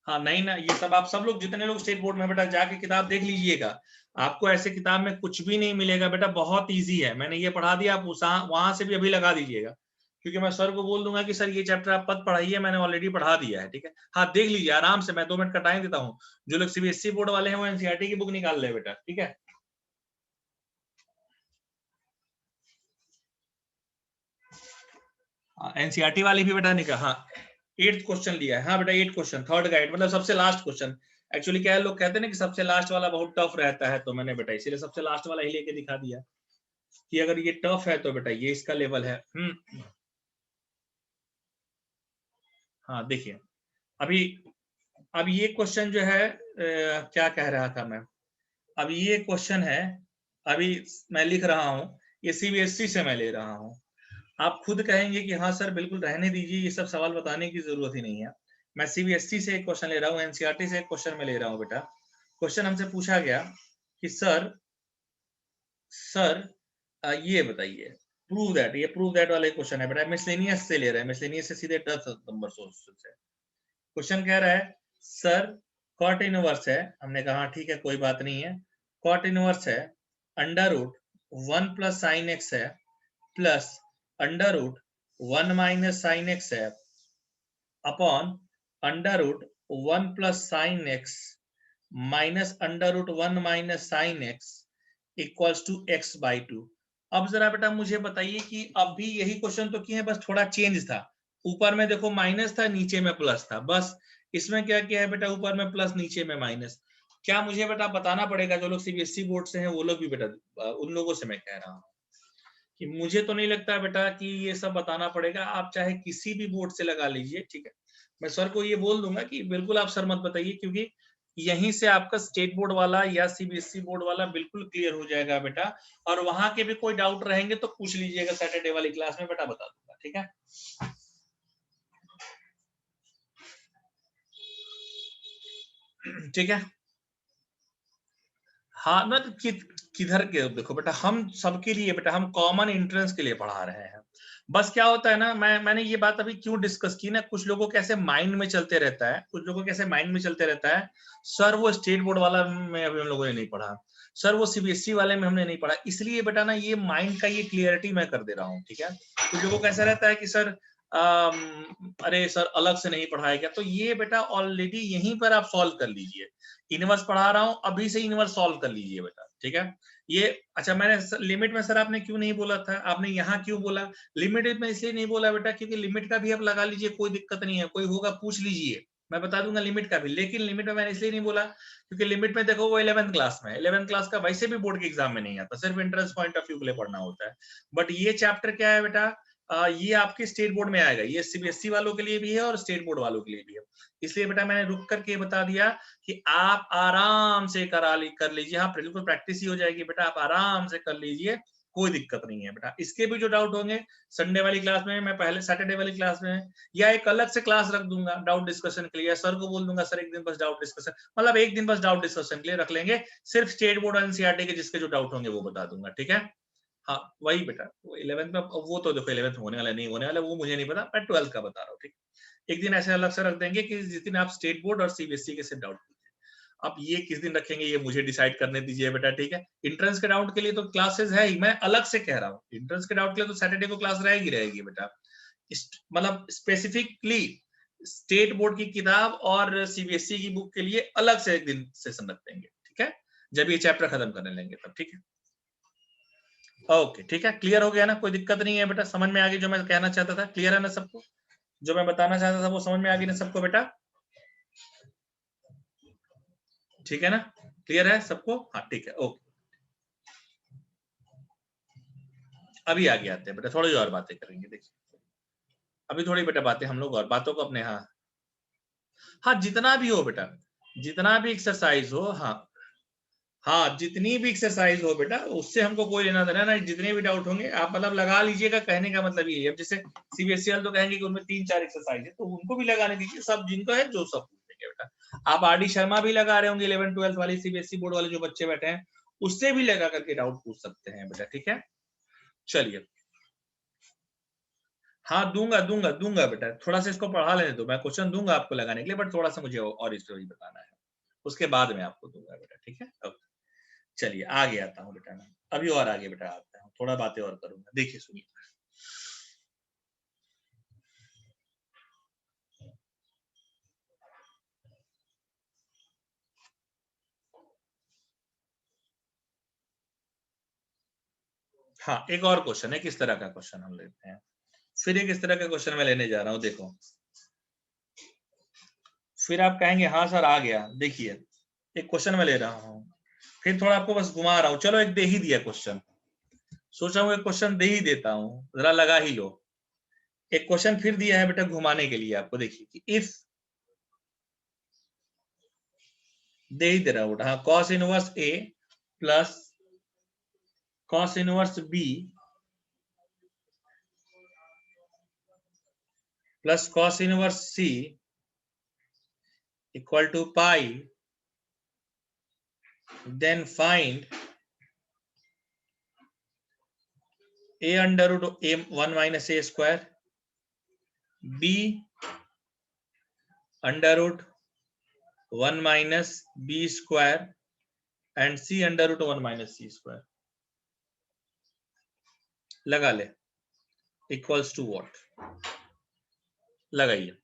हाँ नहीं ना, ये सब आप सब लोग जितने लोग स्टेट बोर्ड में बेटा जाके किताब देख लीजिएगा, आपको ऐसे किताब में कुछ भी नहीं मिलेगा बेटा, बहुत इजी है। मैंने ये पढ़ा दिया, आप वहां से भी अभी लगा दीजिएगा, क्योंकि मैं सर को बोल दूंगा कि सर ये चैप्टर आप पद पढ़ाइए, मैंने ऑलरेडी पढ़ा दिया है, ठीक है। हाँ देख लीजिए आराम से, मैं 2 मिनट का टाइम देता हूँ। जो लोग सीबीएसई बोर्ड वाले हैं वो एनसीईआरटी की बुक निकाल ले बेटा, ठीक है। एनसीईआरटी वाली भी बेटा निकाल, हाँ 8th क्वेश्चन लिया है, हाँ बेटा 8th क्वेश्चन, थर्ड गाइड मतलब सबसे लास्ट क्वेश्चन। एक्चुअली क्या है, लोग कहते हैं ना कि सबसे लास्ट वाला बहुत टफ रहता है, तो मैंने बेटा इसीलिए सबसे लास्ट वाला ही लेके दिखा दिया कि अगर ये टफ है तो बेटा ये इसका लेवल है। हाँ देखिए, अभी अब ये क्वेश्चन जो है क्या कह रहा था मैं, अब ये क्वेश्चन है, अभी मैं लिख रहा हूँ, ये सीबीएसई से मैं ले रहा हूँ। आप खुद कहेंगे कि हाँ सर बिल्कुल रहने दीजिए, ये सब सवाल बताने की जरूरत ही नहीं है। मैं सीबीएसई से एक क्वेश्चन ले रहा हूँ, एनसीईआरटी से एक क्वेश्चन में ले रहा हूँ बेटा। क्वेश्चन हमसे पूछा गया कि सर ये बताइए, प्रूव दैट, ये प्रूव दैट वाले क्वेश्चन है बेटा, मिसलेनियस से ले रहे हैं, मिसलेनियस से सीधे 10 नंबर सोर्स से। क्वेश्चन कह रहा है सर कॉट इनवर्स है, हमने कहा ठीक है कोई बात नहीं है, कॉट इनवर्स है under root 1 plus sine X है plus under root 1 minus sine X है upon under root 1 plus sine X minus under root 1 minus sine X equals to x/2। अब जरा बेटा मुझे बताइए कि अब भी यही क्वेश्चन तो किए हैं, बस थोड़ा चेंज था। ऊपर में देखो माइनस था, नीचे में प्लस था, बस इसमें क्या किया है बेटा, ऊपर में प्लस नीचे में माइनस। क्या मुझे बेटा बताना पड़ेगा, जो लोग सीबीएसई बोर्ड से हैं वो लोग भी बेटा, उन लोगों से मैं कह रहा हूँ कि मुझे तो नहीं लगता बेटा कि ये सब बताना पड़ेगा, आप चाहे किसी भी बोर्ड से लगा लीजिए, ठीक है। मैं सर को ये बोल दूंगा कि बिल्कुल आप सर मत बताइए, क्योंकि यहीं से आपका स्टेट बोर्ड वाला या सीबीएसई बोर्ड वाला बिल्कुल क्लियर हो जाएगा बेटा। और वहां के भी कोई डाउट रहेंगे तो पूछ लीजिएगा, सैटरडे वाली क्लास में बेटा बता दूंगा, ठीक है। ठीक है, हाँ ना तो किधर के देखो बेटा, हम सबके लिए बेटा, हम कॉमन एंट्रेंस के लिए पढ़ा रहे हैं। बस क्या होता है ना, मैंने ये बात अभी क्यों डिस्कस की ना, कुछ लोगों के ऐसे माइंड में चलते रहता है, कुछ लोगों के ऐसे माइंड में चलते रहता है, सर वो स्टेट बोर्ड वाला में अभी हम लोगों ने नहीं पढ़ा, सर वो सीबीएसई वाले में हमने नहीं पढ़ा, इसलिए बेटा ना ये माइंड का ये क्लियरिटी मैं कर दे रहा हूँ, ठीक है। कुछ लोगों को ऐसा रहता है कि सर अरे सर अलग से नहीं पढ़ाया गया, तो ये बेटा ऑलरेडी यहीं पर आप सॉल्व कर लीजिए। इनवर्स पढ़ा रहा हूं, अभी से इनवर्स सॉल्व कर लीजिए बेटा, ठीक है। ये अच्छा, मैंने लिमिट में सर आपने क्यों नहीं बोला था, आपने यहाँ क्यों बोला? लिमिट में इसलिए नहीं बोला बेटा क्योंकि लिमिट का भी आप लगा लीजिए, कोई दिक्कत नहीं है, कोई होगा पूछ लीजिए, मैं बता दूंगा लिमिट का भी। लेकिन लिमिट में मैंने इसलिए नहीं बोला क्योंकि लिमिट में देखो वो 11th क्लास में है, 11th क्लास का वैसे भी बोर्ड के एग्जाम में नहीं आता, सिर्फ इंट्रेंस पॉइंट ऑफ व्यू के लिए पढ़ना होता है। बट ये चैप्टर क्या है बेटा, ये आपके स्टेट बोर्ड में आएगा, ये सीबीएसई वालों के लिए भी है और स्टेट बोर्ड वालों के लिए भी है। इसलिए बेटा मैंने रुक करके बता दिया कि आप आराम से कर लीजिए। हाँ बिल्कुल प्रैक्टिस ही हो जाएगी बेटा, आप आराम से कर लीजिए, कोई दिक्कत नहीं है बेटा। इसके भी जो डाउट होंगे संडे वाली क्लास में, मैं पहले सैटरडे वाली क्लास में या एक अलग से क्लास रख दूंगा डाउट डिस्कशन के लिए, सर को बोल दूंगा सर एक दिन बस डाउट डिस्कशन, मतलब एक दिन बस डाउट डिस्कशन के लिए रख लेंगे, सिर्फ स्टेट बोर्ड और एनसीईआरटी के जिसके जो डाउट होंगे वो बता दूंगा, ठीक है। हाँ वही बेटा, वो 11th में, वो तो देखो 11th होने वाला नहीं होने वाला वो मुझे नहीं पता, मैं 12th का बता रहा हूँ, ठीक। एक दिन ऐसे अलग से रख देंगे कि जिस दिन आप स्टेट बोर्ड और सीबीएसई के सिर्फ डाउट पूछे, अब ये किस दिन रखेंगे ये मुझे डिसाइड करने दीजिए बेटा, ठीक है। इंट्रेंस के डाउट के लिए तो क्लासेस है ही, मैं अलग से कह रहा हूँ, इंट्रेंस के डाउट के लिए तो सैटरडे को क्लास रहेगी बेटा, मतलब स्पेसिफिकली स्टेट बोर्ड की किताब और सीबीएसई की बुक के लिए अलग से एक दिन सेशन रख देंगे, ठीक है, जब ये चैप्टर खत्म करने लेंगे तब, ठीक है। ओके ठीक है, क्लियर हो गया ना, कोई दिक्कत नहीं है बेटा, समझ में आ गई जो मैं कहना चाहता था, क्लियर है ना सबको, जो मैं बताना चाहता था वो समझ में आ गई ना सबको बेटा, ठीक है ना, क्लियर है सबको, हाँ ठीक है, ओके। अभी आगे आते हैं बेटा, थोड़ी और बातें करेंगे, देखिए अभी थोड़ी बेटा बातें हम लोग और बातों को अपने, हाँ जितना भी हो बेटा, जितना भी एक्सरसाइज हो, हाँ जितनी भी एक्सरसाइज हो बेटा उससे हमको कोई लेना देना नहीं, जितने भी डाउट होंगे आप मतलब लगा लीजिएगा, कहने का मतलब ये है। अब जैसे सीबीएसई वाले तो कहेंगे कि उनमें 3-4 एक्सरसाइज है, तो उनको भी लगाने दीजिए, सब जिनको है जो सब पूछेंगे बेटा। आप आर डी शर्मा भी लगा रहे होंगे 11th-12th वाली सीबीएसई बोर्ड वाले जो बच्चे बैठे हैं, उससे भी लगा करके डाउट पूछ सकते हैं बेटा, ठीक है। चलिए, हाँ दूंगा दूंगा दूंगा बेटा, थोड़ा सा इसको पढ़ा लेने दो, मैं क्वेश्चन दूंगा आपको लगाने के लिए, बट थोड़ा सा मुझे और स्टोरी बताना है, उसके बाद में आपको दूंगा बेटा, ठीक है। ओके चलिए आगे आता हूँ बेटा, मैं अभी और आगे बेटा आता हूँ, थोड़ा बातें और करूंगा, देखिए सुनिए। हाँ एक और क्वेश्चन है, किस तरह का क्वेश्चन हम लेते हैं, फिर एक इस तरह का क्वेश्चन मैं लेने जा रहा हूँ, देखो फिर आप कहेंगे हाँ सर आ गया। देखिए एक क्वेश्चन मैं ले रहा हूँ, फिर थोड़ा आपको बस घुमा रहा हूँ, चलो एक दे ही दिया क्वेश्चन, सोचा हूँ एक क्वेश्चन दे ही देता हूँ, जरा लगा ही लो। एक क्वेश्चन फिर दिया है बेटा घुमाने के लिए आपको, देखिए कि इफ, दे ही दे रहा हूँ बेटा, हाँ cos inverse A plus cos inverse B plus cos inverse C equal to pi, then find a under root of a 1 minus a square, b under root 1 minus b square and c under root 1 minus c square, लगा ले, इक्वल्स टू व्हाट, लगाइए।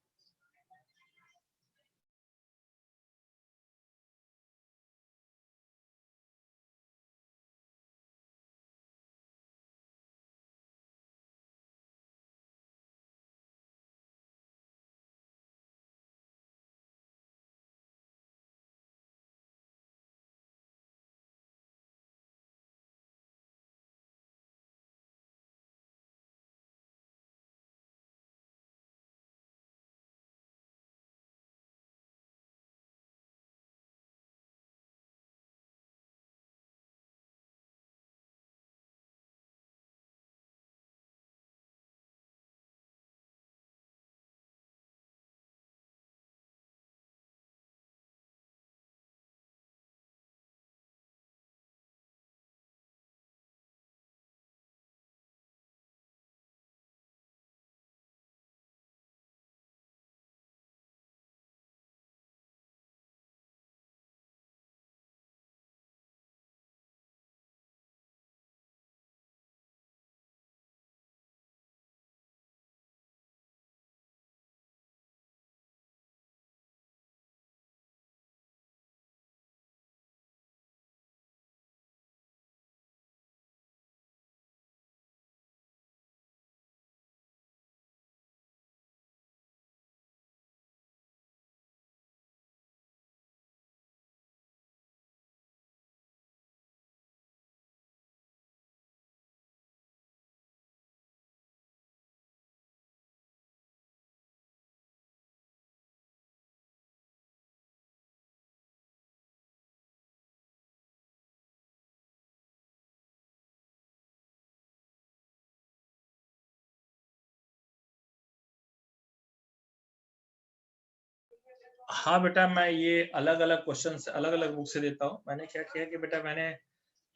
हाँ बेटा, मैं ये अलग अलग क्वेश्चन अलग अलग बुक से देता हूँ। मैंने क्या किया कि बेटा मैंने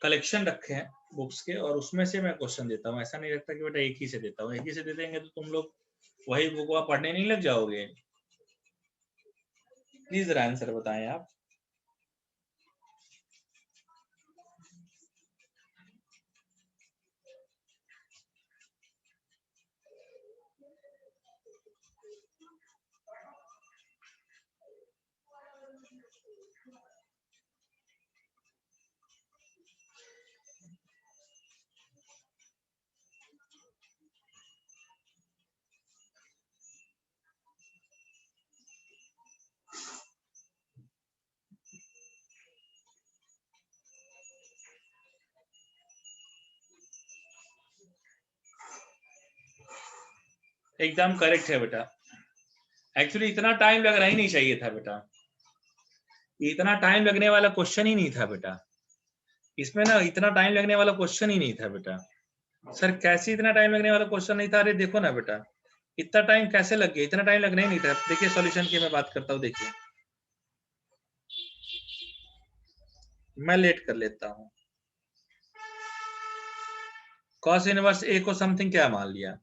कलेक्शन रखे हैं बुक्स के और उसमें से मैं क्वेश्चन देता हूँ। ऐसा नहीं लगता कि बेटा एक ही से देता हूँ। एक ही से दे देंगे तो तुम लोग वही बुक वहाँ पढ़ने नहीं लग जाओगे। प्लीज जरा आंसर बताएं आप। एकदम करेक्ट है बेटा। एक्चुअली इतना टाइम लगना ही नहीं चाहिए था बेटा। इतना टाइम लगने वाला क्वेश्चन ही नहीं था बेटा। इसमें ना इतना टाइम लगने वाला क्वेश्चन ही नहीं था बेटा। सर कैसे इतना टाइम लगने वाला क्वेश्चन नहीं था? अरे देखो ना बेटा, इतना टाइम कैसे लग गया? इतना टाइम लगना ही नहीं था। देखिए सॉल्यूशन की मैं बात करता हूँ। देखिए मैं लेट कर लेता हूँ। कॉस इनवर्स ए को समथिंग क्या मान लिया?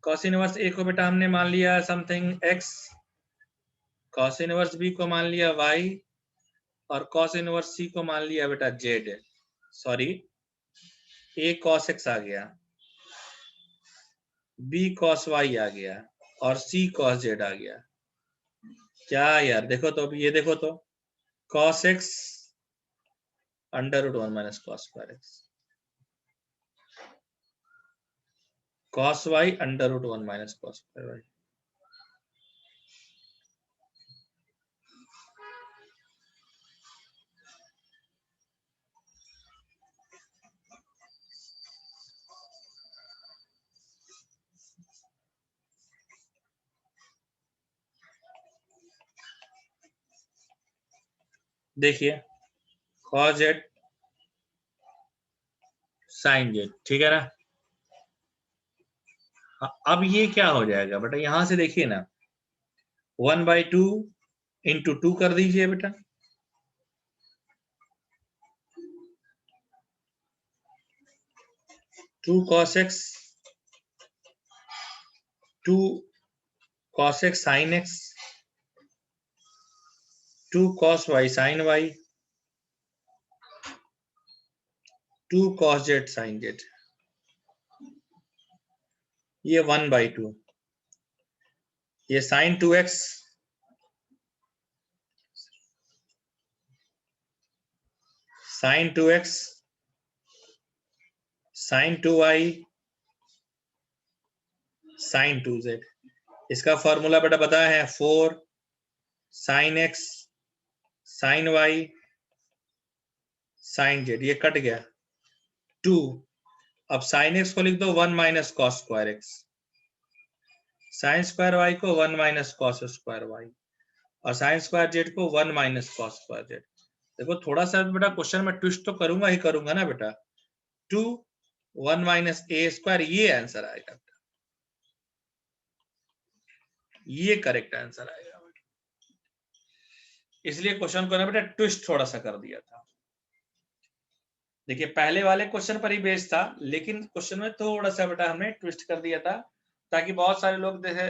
कॉस इनवर्स ए को बेटा हमने मान लिया something X, cos inverse B को मान लिया वाई, और कॉस इनवर्स सी को मान लिया बेटा जेड। सॉरी, ए कॉस एक्स आ गया, बी कॉस वाई आ गया, और सी कॉस जेड आ गया। क्या यार, देखो तो अभी ये देखो तो, cos X under root 1 minus cos square X, cos Y under root 1 minus cos square Y. देखिए कॉस जेड साइन जेड, ठीक है ना। अब ये क्या हो जाएगा बेटा? यहां से देखिए ना, 1/2 इंटू 2 कर दीजिए बेटा, 2 cos x, 2 cos x sin x, 2 cos y sin y, 2 cos z sin z। ये 1/2, ये sin 2x, sin 2x, sin 2y, sin 2z। इसका फॉर्मूला बेटा पता है, 4 sin x sin y sin z। ये कट गया 2। अब sin x को लिख दो 1 minus cos square x, sine square y को 1 माइनस कॉस स्क्वायर y, और साइन स्क्वायर जेड को 1 माइनस कॉस स्क्वायर जेड। देखो थोड़ा सा बेटा क्वेश्चन में ट्विस्ट तो करूंगा ही करूंगा ना बेटा। 2 1 माइनस ए स्क्वायर, ये आंसर आएगा, ये करेक्ट आंसर आएगा। इसलिए क्वेश्चन को ना बेटा ट्विस्ट थोड़ा सा कर दिया था। देखिए पहले वाले क्वेश्चन पर ही बेस्ड था, लेकिन क्वेश्चन में थोड़ा सा बेटा हमने ट्विस्ट कर दिया था, ताकि बहुत सारे लोग जैसे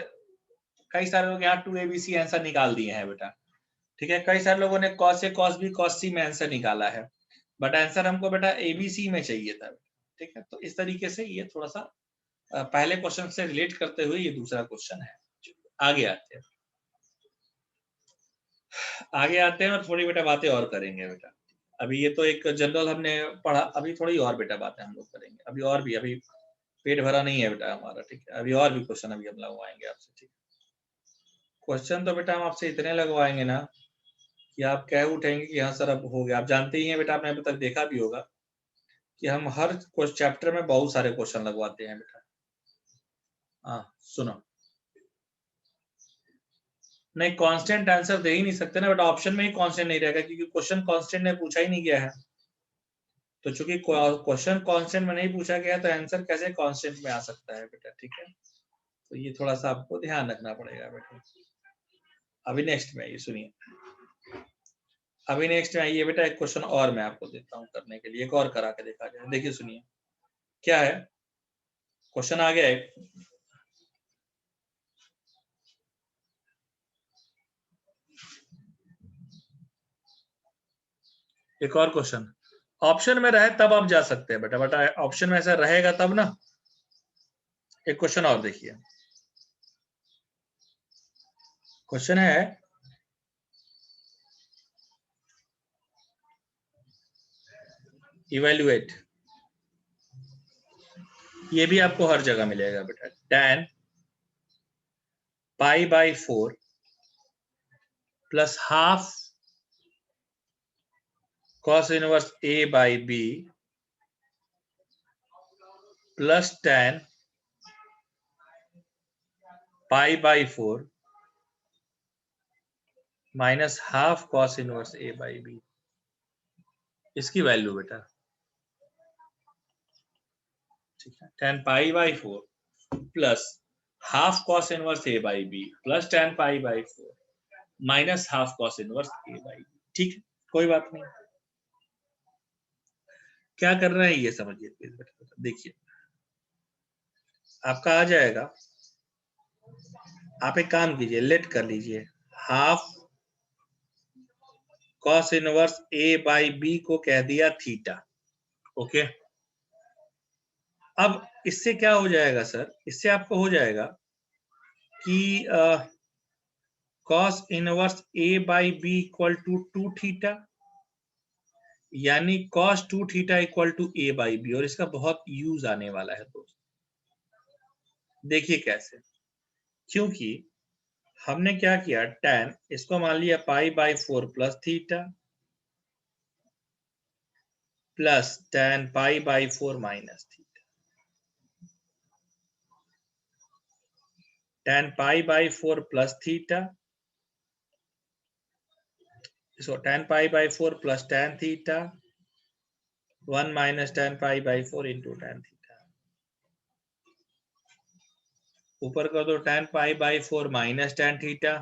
कई सारे लोग यहाँ 2abc आंसर निकाल दिए हैं बेटा। ठीक है, कई सारे लोगों ने cos A cos B cos सी में आंसर निकाला है, बट आंसर हमको बेटा एबीसी में चाहिए था। ठीक है, तो इस तरीके से ये थोड़ा सा पहले क्वेश्चन से रिलेट करते हुए ये दूसरा क्वेश्चन है। आगे आते हैं, आगे आते हैं और थोड़ी बेटा बातें और करेंगे बेटा। अभी ये तो एक जनरल हमने पढ़ा, अभी थोड़ी और बेटा बातें हम लोग करेंगे। अभी और भी, अभी पेट भरा नहीं है बेटा हमारा। ठीक है, अभी और भी क्वेश्चन अभी हम लगवाएंगे आपसे। ठीक, क्वेश्चन तो बेटा हम आपसे इतने लगवाएंगे ना कि आप कह उठेंगे कि हाँ सर अब हो गया। आप जानते ही हैं बेटा, आपने अभी तक देखा भी होगा कि हम हर चैप्टर में बहुत सारे क्वेश्चन लगवाते हैं बेटा। हाँ सुनो, नहीं कांस्टेंट आंसर दे ही नहीं सकते ना बेटा, ऑप्शन में ही कांस्टेंट नहीं रहेगा, क्योंकि क्वेश्चन कांस्टेंट ने पूछा ही नहीं गया है। तो चूंकि क्वेश्चन कांस्टेंट में नहीं पूछा गया, तो आंसर कैसे कांस्टेंट में आ सकता है बेटा। ठीक है, तो ये थोड़ा सा आपको ध्यान रखना पड़ेगा बेटा। अभी नेक्स्ट में आइए, सुनिए। अभी नेक्स्ट में आइए बेटा, एक क्वेश्चन और मैं आपको देता हूं करने के लिए, एक और करा के देखा जाए। देखिए सुनिए क्या है क्वेश्चन, आ गया एक। एक और क्वेश्चन ऑप्शन में रहे तब आप जा सकते हैं बेटा, बेटा ऑप्शन में ऐसा रहेगा तब ना। एक क्वेश्चन और देखिए, क्वेश्चन है इवेल्युएट, ये भी आपको हर जगह मिलेगा बेटा। tan pi by 4 plus half cos inverse a by b plus tan pi by 4 minus half cos inverse a by b, इसकी वैल्यू बेटा, ठीक है। tan pi by 4 plus half cos inverse a by b plus tan pi by 4 minus half cos inverse a by b, ठीक है, कोई बात नहीं। क्या करना है ये समझिए प्लीज बेटा। देखिए आपका आ जाएगा, आप एक काम कीजिए, लेट कर लीजिए, half cos inverse a by b को कह दिया थीटा, ओके। अब इससे क्या हो जाएगा सर, इससे आपको हो जाएगा कि cos inverse a by b equal to 2 theta, यानी cos 2 theta equal to a by b, और इसका बहुत यूज आने वाला है दोस्त। देखिए कैसे, क्योंकि हमने क्या किया, tan इसको मान लिया pi by 4 plus theta plus tan pi by 4 minus theta, tan pi by 4 plus theta, so tan pi by 4 plus tan theta 1 minus tan pi by 4 into tan theta, ऊपर कर दो tan pi by 4 minus tan theta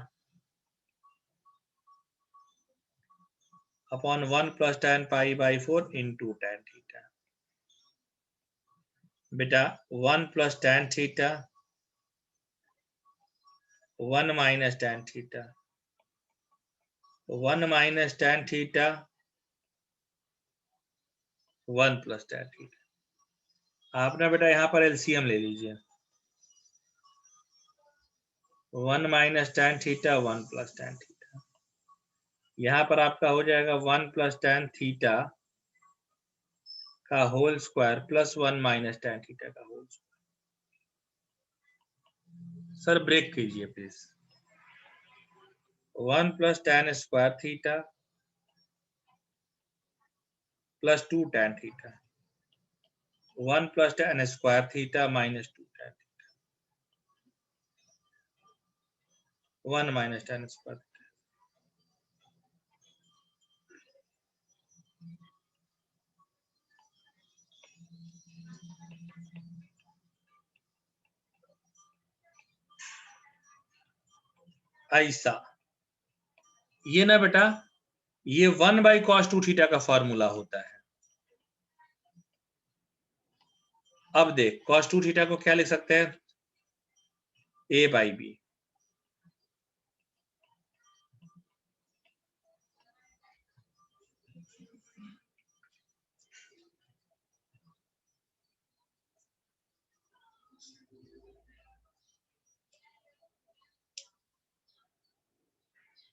upon 1 plus tan pi by 4 into tan theta. बेटा 1 plus tan theta 1 minus tan theta 1 minus tan theta 1 plus tan theta. आपने बेटा यहाँ पर एलसीएम ले लीजिए, 1 minus tan theta 1 plus tan theta, यहाँ पर आपका हो जाएगा 1 प्लस tan थीटा का whole square plus 1 minus tan theta का होल स्क्वायर। सर ब्रेक कीजिए please, 1 plus tan square theta plus 2 tan theta 1 plus tan square theta minus 2 tan theta 1 minus tan square. ऐसा ये ना बेटा, ये 1 बाई cos 2 थीटा का फॉर्मूला होता है। अब देख cos 2 थीटा को क्या लिख सकते हैं, a बाई बी,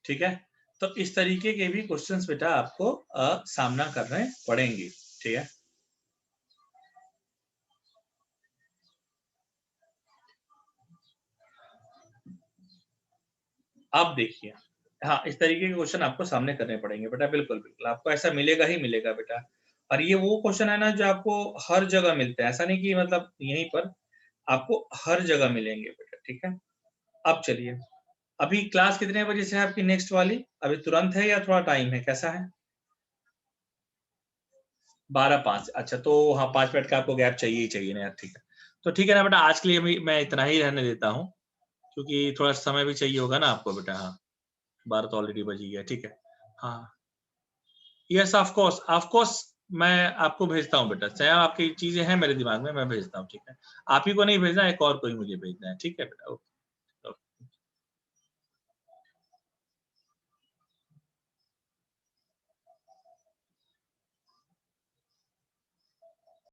ठीक है। तो इस तरीके के भी क्वेश्चंस बेटा आपको सामना करने पड़ेंगे, ठीक है। आप देखिए, हाँ इस तरीके के क्वेश्चन आपको सामने करने पड़ेंगे बेटा, बिल्कुल बिल्कुल आपको ऐसा मिलेगा ही मिलेगा बेटा। और ये वो क्वेश्चन है ना जो आपको हर जगह मिलते हैं, ऐसा नहीं कि मतलब यहीं पर, आपको हर जगह मिलेंगे बेटा, ठीक है। अब चलिए, अभी क्लास कितने बजे से है आपकी नेक्स्ट वाली, अभी तुरंत है या थोड़ा टाइम है, कैसा है? 12:05, अच्छा तो हाँ 5 मिनट का आपको गैप चाहिए ही चाहिए ना यार, ठीक है। तो ठीक है ना बेटा, आज के लिए मैं इतना ही रहने देता हूँ, क्योंकि थोड़ा समय भी चाहिए होगा ना आपको बेटा। हाँ 12 तो ऑलरेडी बज ही गया, ठीक है। हाँ, यस ऑफ कोर्स मैं आपको भेजता हूँ बेटा। सया आपकी चीजें हैं मेरे दिमाग में, मैं भेजता हूँ, ठीक है। आप ही को नहीं भेजना, एक और को ही मुझे भेजना है, ठीक है बेटा। ओके।